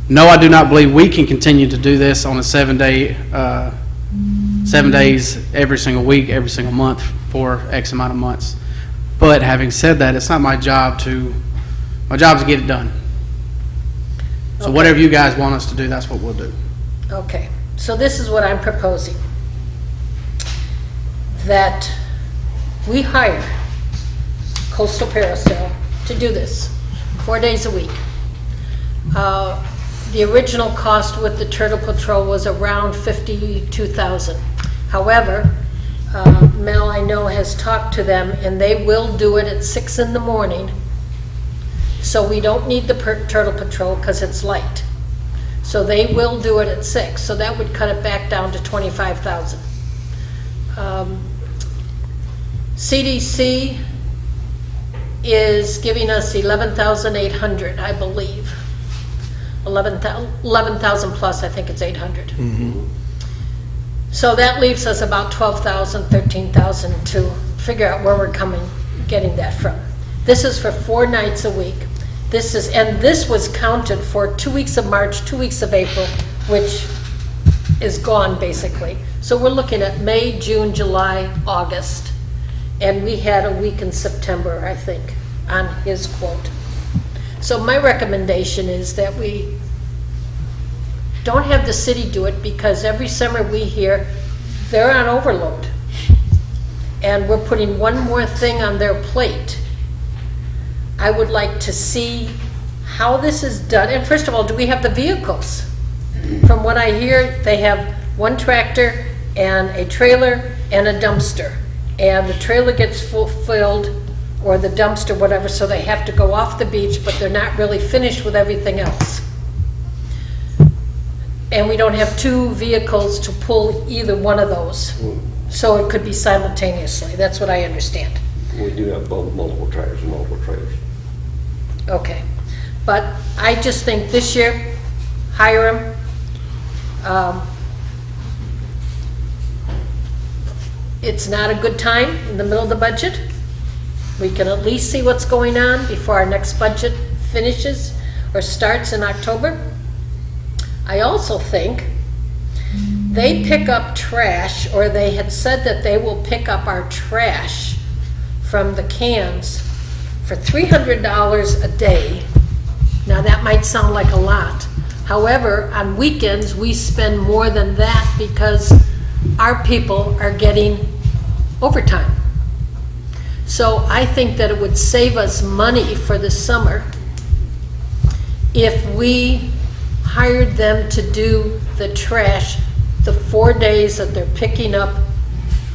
No, I do not believe we can continue to do this on a 7-day 7 days every single week, every single month for X amount of months. But having said that, it's not my job is to get it done. So Okay. whatever you guys want us to do, that's what we'll do. Okay, so this is what I'm proposing. That we hire Coastal Parasail to do this, 4 days a week. The original cost with the Turtle Patrol was around $52,000. However, Mel, I know, has talked to them, and they will do it at 6 in the morning. So we don't need the Turtle Patrol because it's light. So they will do it at 6, so that would cut it back down to $25,000. CDC is giving us $11,800, I believe. 11,000 plus, I think it's 800. So that leaves us about 12,000, 13,000 to figure out where we're getting that from. This is for 4 nights a week. And this was counted for 2 weeks of March, 2 weeks of April, which is gone basically. So we're looking at May, June, July, August, and we had a week in September, I think, on his quote. So my recommendation is that we don't have the city do it, because every summer we hear they're on overload. And we're putting one more thing on their plate. I would like to see how this is done. And first of all, do we have the vehicles? From what I hear, they have one tractor and a trailer and a dumpster. And the trailer gets fulfilled, or the dumpster, whatever, so they have to go off the beach, but they're not really finished with everything else. And we don't have 2 vehicles to pull either one of those. So it could be simultaneously. That's what I understand. We do have multiple trailers and multiple trailers. Okay. But I just think this year, hire them. It's not a good time in the middle of the budget. We can at least see what's going on before our next budget finishes or starts in October. I also think they pick up trash, or they had said that they will pick up our trash from the cans for $300 a day. Now that might sound like a lot. However, on weekends, we spend more than that because our people are getting overtime. So I think that it would save us money for the summer if we hired them to do the trash the 4 days that they're picking up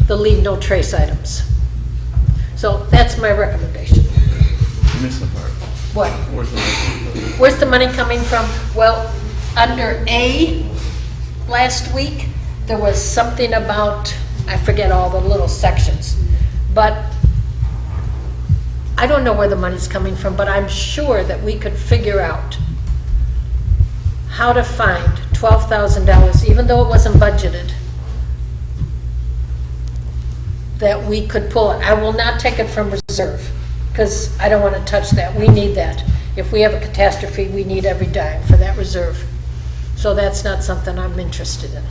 the leave no trace items. So that's my recommendation. Missed the part. What? Where's the money? Where's the money coming from? Well, under A, last week, there was something about, I forget all the little sections, but I don't know where the money's coming from, but I'm sure that we could figure out how to find $12,000, even though it wasn't budgeted, that we could pull it. I will not take it from reserve, because I don't want to touch that. We need that. If we have a catastrophe, we need every dime for that reserve. So that's not something I'm interested in.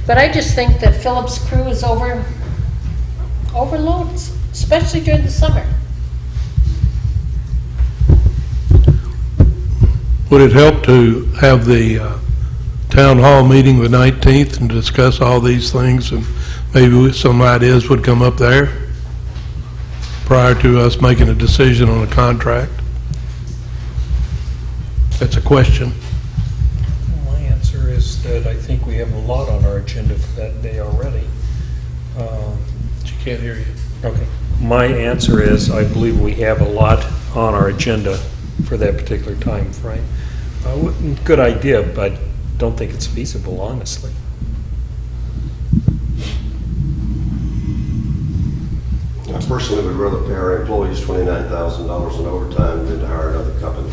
But I just think that Philip's crew is overloaded, especially during the summer. Would it help to have the town hall meeting the 19th and discuss all these things, and maybe some ideas would come up there prior to us making a decision on a contract? That's a question. My answer is that I think we have a lot on our agenda for that day already. She can't hear you. Okay. My answer is, I believe we have a lot on our agenda for that particular time frame. Good idea, but don't think it's feasible, honestly. I personally would rather pay our employees $29,000 in overtime than to hire another company.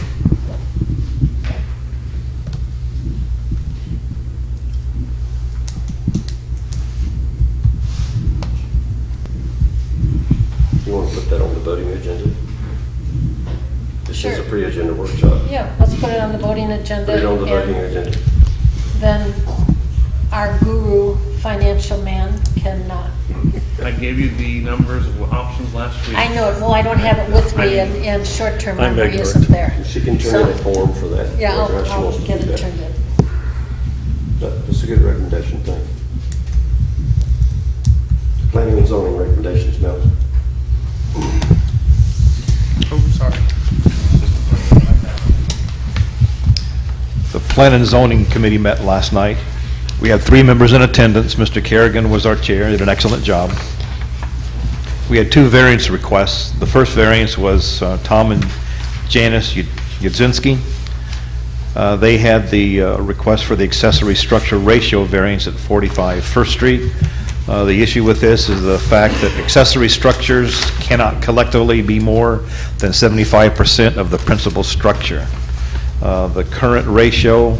You want to put that on the voting agenda? This is a pre-agenda workshop. Yeah, let's put it on the voting agenda. Put it on the voting and agenda. Then our guru, financial man cannot. I gave you the numbers of options last week. I know it, well, I don't have it with me, and short-term I'm memory ignorant. isn't there. She can turn in a form for that. Yeah, whether or not she I'll wants to get do it that. turned in. But it's a good recommendation, thank you. Planning and zoning recommendations, Mel. Oh, sorry. The Plan and Zoning Committee met last night. We had 3 members in attendance. Mr. Kerrigan was our chair, did an excellent job. We had 2 variance requests. The first variance was Tom and Janice Yudzinski. They had the request for the accessory structure ratio variance at 45 First Street. The issue with this is the fact that accessory structures cannot collectively be more than 75% of the principal structure. The current ratio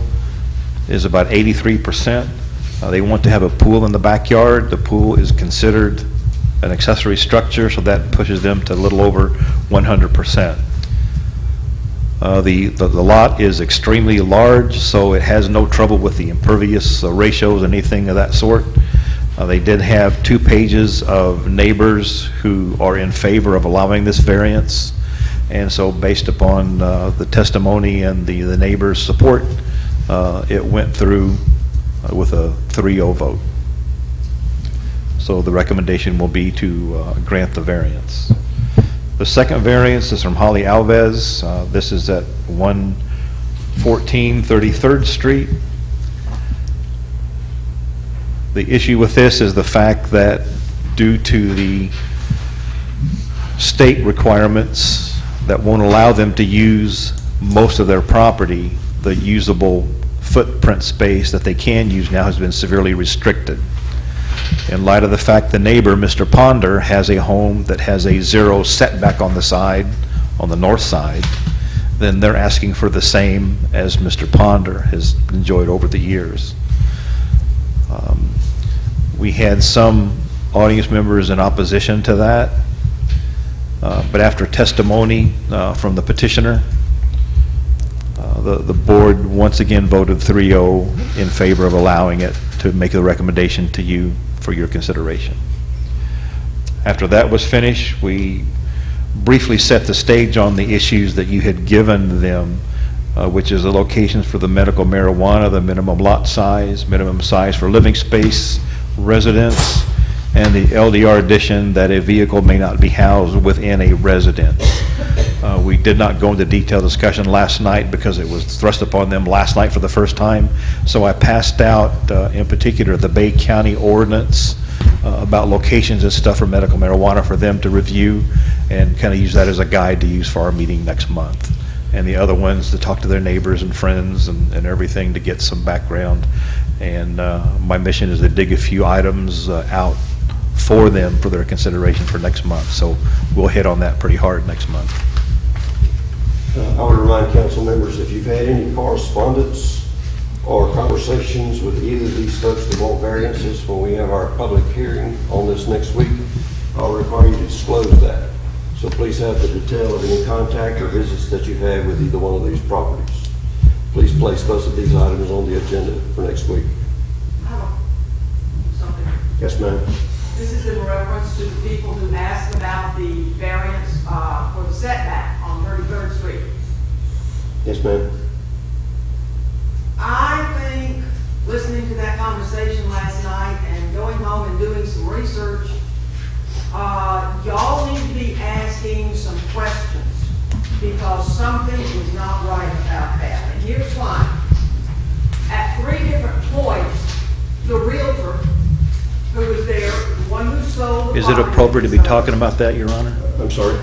is about 83%. They want to have a pool in the backyard. The pool is considered an accessory structure, so that pushes them to a little over 100%. The lot is extremely large, so it has no trouble with the impervious ratios, anything of that sort. They did have 2 pages of neighbors who are in favor of allowing this variance. And so based upon the testimony and the neighbors' support, it went through with a 3-0 vote. So the recommendation will be to grant the variance. The second variance is from Holly Alves. This is at 114 33rd Street. The issue with this is the fact that due to the state requirements that won't allow them to use most of their property, the usable footprint space that they can use now has been severely restricted. In light of the fact the neighbor, Mr. Ponder, has a home that has a 0 setback on the side, on the north side, then they're asking for the same as Mr. Ponder has enjoyed over the years. We had some audience members in opposition to that, but after testimony from the petitioner, the board once again voted 3-0 in favor of allowing it to make the recommendation to you for your consideration. After that was finished, we briefly set the stage on the issues that you had given them, which is the locations for the medical marijuana, the minimum lot size, minimum size for living space, residence, and the LDR addition that a vehicle may not be housed within a residence. We did not go into detailed discussion last night because it was thrust upon them last night for the first time. So I passed out, in particular, the Bay County ordinance about locations and stuff for medical marijuana for them to review and kind of use that as a guide to use for our meeting next month. And the other ones to talk to their neighbors and friends and everything to get some background. And my mission is to dig a few items out for them for their consideration for next month. So we'll hit on that pretty hard next month. I would remind council members, if you've had any correspondence or conversations with either of these folks that want variances when we have our public hearing on this next week, I'll require you to disclose that. So please have the detail of any contact or visits that you've had with either one of these properties. Please place both of these items on the agenda for next week. Something. Yes, ma'am. This is in reference to the people who asked about the variance for the setback on 33rd Street. Yes, ma'am. I think, listening to that conversation last night and going home and doing some research, y'all need to be asking some questions because something is not right about that. And here's why. At 3 different points, the realtor who was there, the one who sold the Is it property- appropriate to be talking about that, Your Honor? I'm sorry.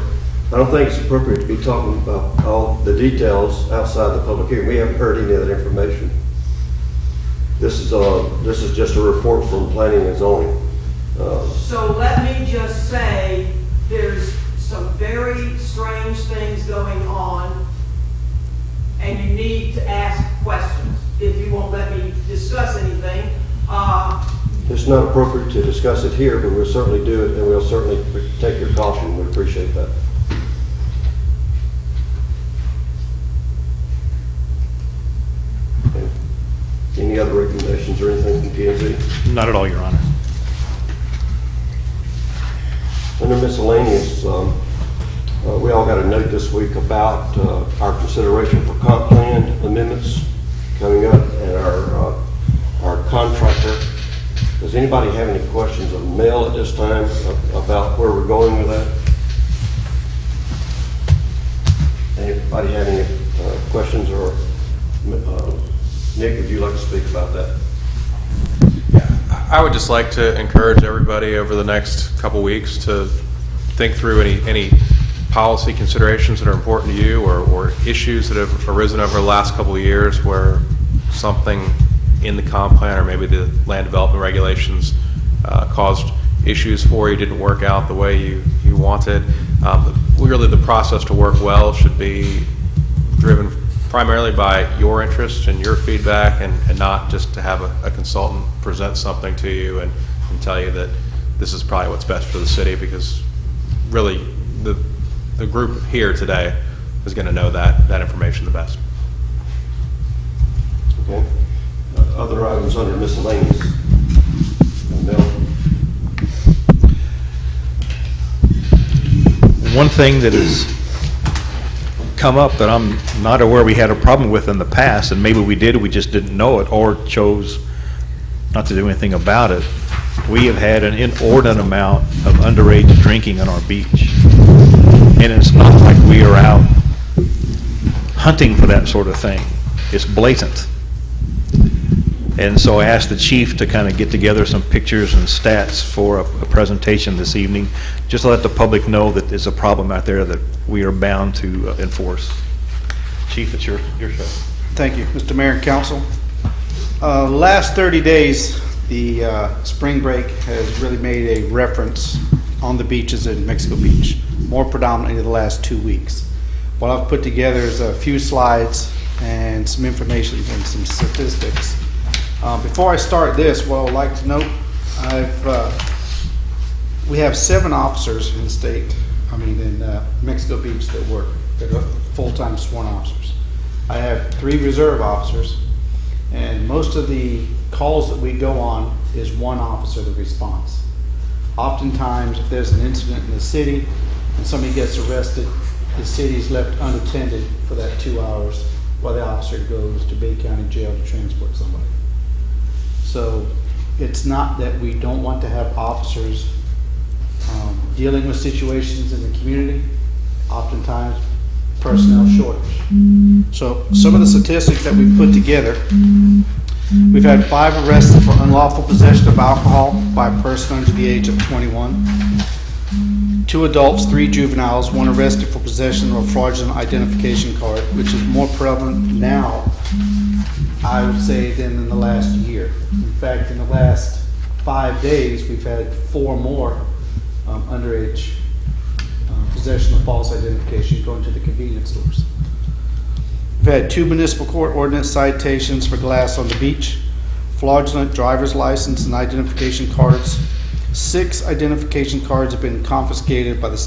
I don't think it's appropriate to be talking about all the details outside the public hearing. We haven't heard any of that information. This is just a report from planning and zoning. So let me just say, there's some very strange things going on, and you need to ask questions. If you won't let me discuss anything, It's not appropriate to discuss it here, but we'll certainly do it, and we'll certainly take your caution. We appreciate that. Okay. Any other recommendations? questions or anything from P&Z? Not at all, Your Honor. Under miscellaneous, we all got a note this week about our consideration for comp plan amendments coming up and our contractor. Does anybody have any questions of Mel at this time about where we're going with that? Anybody have any questions, or Nick, would you like to speak about that? I would just like to encourage everybody over the next couple weeks to think through any policy considerations that are important to you, or issues that have arisen over the last couple of years where something in the comp plan or maybe the land development regulations caused issues for you, didn't work out the way you wanted. Really, the process to work well should be driven primarily by your interest and your feedback, and not just to have a consultant present something to you and tell you that this is probably what's best for the city, because really the group here today is going to know that information the best. Okay. Other items under miscellaneous? Mel? One thing that has come up that I'm not aware we had a problem with in the past, and maybe we did, we just didn't know it or chose not to do anything about it. We have had an inordinate amount of underage drinking on our beach. And it's not like we are out hunting for that sort of thing. It's blatant. And so I asked the chief to kind of get together some pictures and stats for a presentation this evening, just to let the public know that there's a problem out there that we are bound to enforce. Chief, it's your show. Thank you, Mr. Mayor and Council. Last 30 days, the spring break has really made a reference on the beaches in Mexico Beach, more predominantly the last 2 weeks. What I've put together is a few slides and some information and some statistics. Before I start this, what I would like to note, we have 7 officers in the state, in Mexico Beach that are full-time sworn officers. I have 3 reserve officers, and most of the calls that we go on is one officer that responds. Oftentimes, if there's an incident in the city and somebody gets arrested, the city is left unattended for that 2 hours while the officer goes to Bay County Jail to transport somebody. So it's not that we don't want to have officers dealing with situations in the community, oftentimes personnel shortage. So some of the statistics that we put together, we've had 5 arrested for unlawful possession of alcohol by a person under the age of 21. 2 adults, 3 juveniles, 1 arrested for possession of a fraudulent identification card, which is more prevalent now, I would say, than in the last year. In fact, in the last 5 days, we've had 4 more underage possession of false identification going to the convenience stores. We've had 2 municipal court ordinance citations for glass on the beach, fraudulent driver's license and identification cards. 6 identification cards have been confiscated by the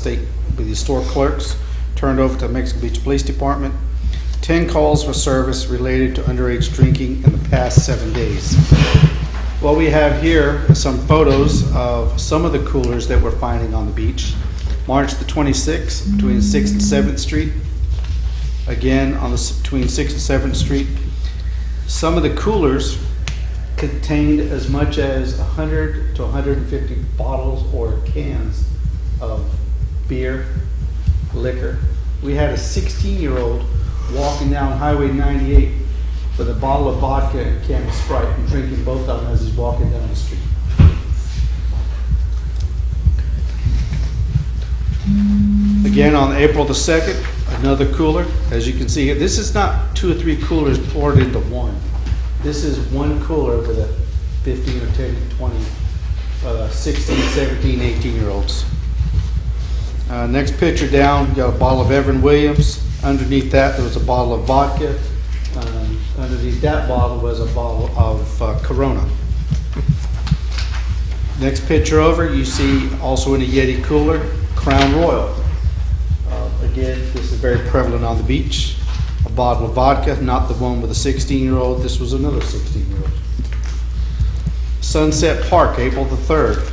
store clerks, turned over to the Mexico Beach Police Department. 10 calls for service related to underage drinking in the past 7 days. What we have here are some photos of some of the coolers that we're finding on the beach. March the 26th, between 6th and 7th Street. Again, between 6th and 7th Street. Some of the coolers contained as much as 100 to 150 bottles or cans of beer, liquor. We had a 16-year-old walking down Highway 98 with a bottle of vodka and a can of Sprite and drinking both of them as he's walking down the street. Again, on April the 2nd, another cooler. As you can see here, this is not 2 or 3 coolers poured into one. This is one cooler with a 15 or 10, 20, 16, 17, 18-year-olds. Next picture down, you got a bottle of Evan Williams. Underneath that, there was a bottle of vodka. Underneath that bottle was a bottle of Corona. Next picture over, you see also in a Yeti cooler, Crown Royal. Again, this is very prevalent on the beach. A bottle of vodka, not the one with a 16-year-old. This was another 16-year-old. Sunset Park, April the 3rd.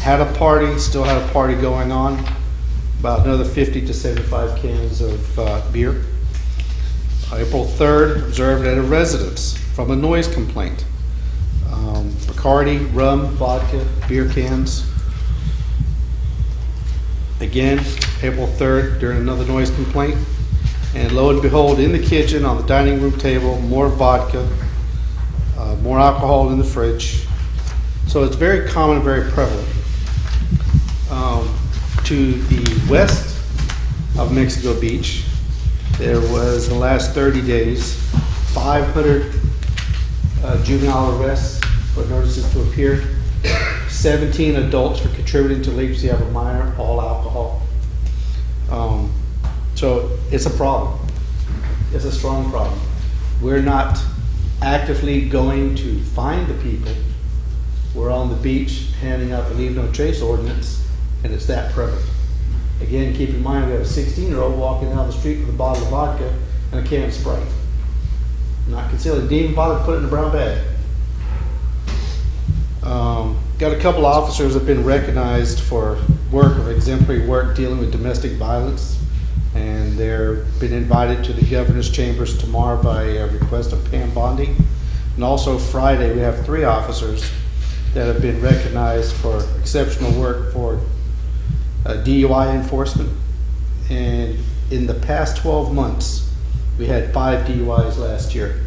Had a party, still had a party going on. About another 50 to 75 cans of beer. April 3rd, observed at a residence from a noise complaint. Bacardi, rum, vodka, beer cans. Again, April 3rd, during another noise complaint. And lo and behold, in the kitchen, on the dining room table, more vodka, more alcohol in the fridge. So it's very common, very prevalent. To the west of Mexico Beach, there was, in the last 30 days, 500 juvenile arrests for notices to appear, 17 adults for contributing to leprosy of a minor, all alcohol. So it's a problem. It's a strong problem. We're not actively going to find the people. We're on the beach handing out the leave no trace ordinance, and it's that prevalent. Again, keep in mind, we have a 16-year-old walking down the street with a bottle of vodka and a can of Sprite. Not concealed. Didn't even bother to put it in a brown bag. Got a couple of officers that have been recognized for work of exemplary work dealing with domestic violence, and they're been invited to the governor's chambers tomorrow by a request of Pam Bondi. And also Friday, we have 3 officers that have been recognized for exceptional work for DUI enforcement. And in the past 12 months, we had 5 DUIs last year.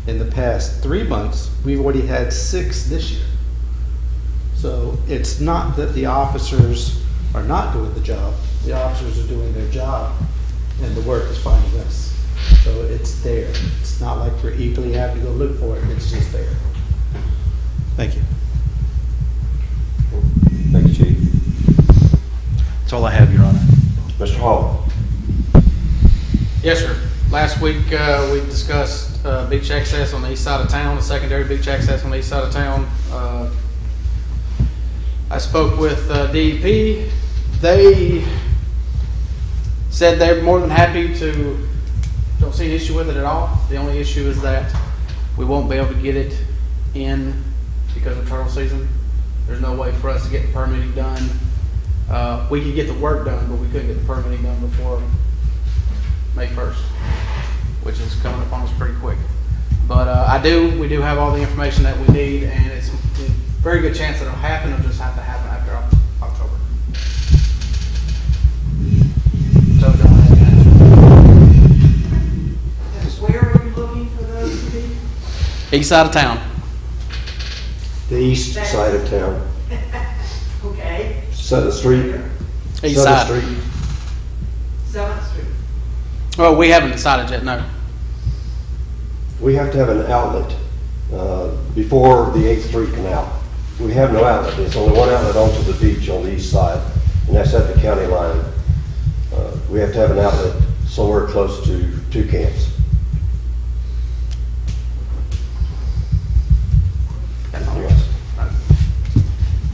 In the past 3 months, we've already had 6 this year. So it's not that the officers are not doing the job. The officers are doing their job, and the work is finding us. So it's there. It's not like we're eagerly having to go look for it. It's just there. Thank you. Thank you, Chief. That's all I have, Your Honor. Mr. Hall. Yes, sir. Last week, we discussed beach access on the east side of town, the secondary beach access on the east side of town. I spoke with DEP. They said they're more than happy to, don't see an issue with it at all. The only issue is that we won't be able to get it in because of turtle season. There's no way for us to get the permitting done. We could get the work done, but we couldn't get the permitting done before May 1st, which is coming up on us pretty quick. But we do have all the information that we need, and it's a very good chance that it'll happen. It'll just have to happen after October. So, John, And where are you looking for those to be? east side of town. The east side of town. Okay, 7th Street. East side. 7th Street. 7th Street. Well, we haven't decided yet, no. We have to have an outlet before the 8th Street Canal. We have no outlet. There's only one outlet onto the beach on the east side, and that's at the county line. We have to have an outlet somewhere close to 2 camps. Anything else?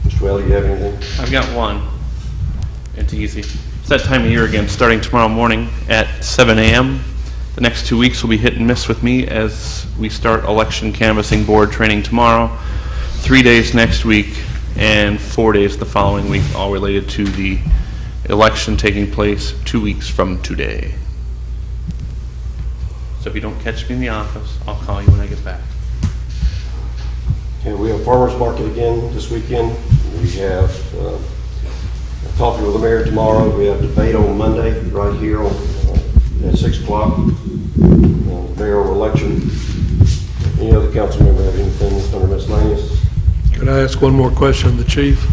Mr. Whaley, you have anything? I've got one. It's easy. It's that time of year again, starting tomorrow morning at 7 a.m. The next 2 weeks will be hit and miss with me as we start election canvassing board training tomorrow, 3 days next week, and 4 days the following week, all related to the election taking place 2 weeks from today. So if you don't catch me in the office, I'll call you when I get back. Okay, we have farmers market again this weekend. We have coffee with the mayor tomorrow. We have debate on Monday right here at 6 o'clock. Mayoral election. Any other council member have anything under miscellaneous? Could I ask one more question of the chief?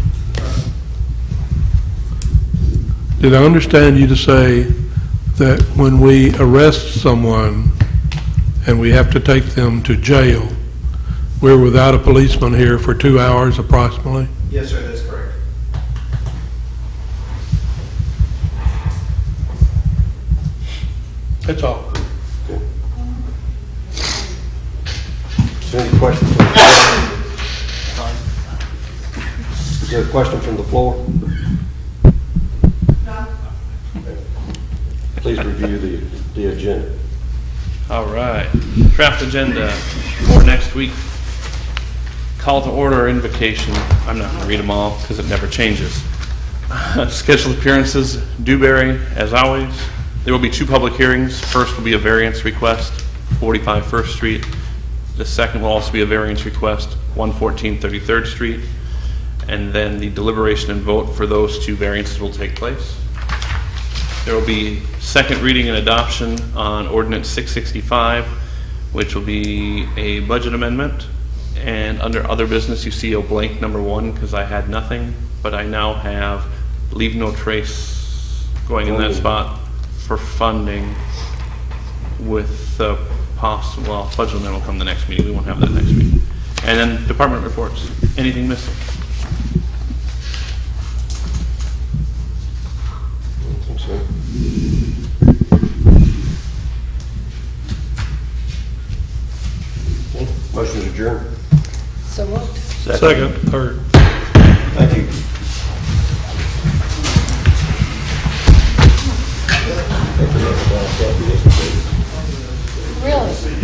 Did I understand you to say that when we arrest someone and we have to take them to jail, we're without a policeman here for 2 hours approximately? Yes, sir, that's correct. That's all. Is there any questions from the floor? Is there a question from the floor? No? Please review the agenda. All right, draft agenda for next week. Call to order or invocation, I'm not going to read them all because it never changes. Scheduled appearances, Dewberry, as always. There will be 2 public hearings. First will be a variance request, 45 First Street. The second will also be a variance request, 114 33rd Street. And then the deliberation and vote for those 2 variances will take place. There will be second reading and adoption on ordinance 665, which will be a budget amendment. And under other business, you see a blank number 1 because I had nothing, but I now have leave no trace going in that spot for funding with the possible, well, budget amendment will come the next meeting. We won't have that next week. And then department reports. Anything missing? Motion adjourned. So moved. Second, third. Thank you. Really?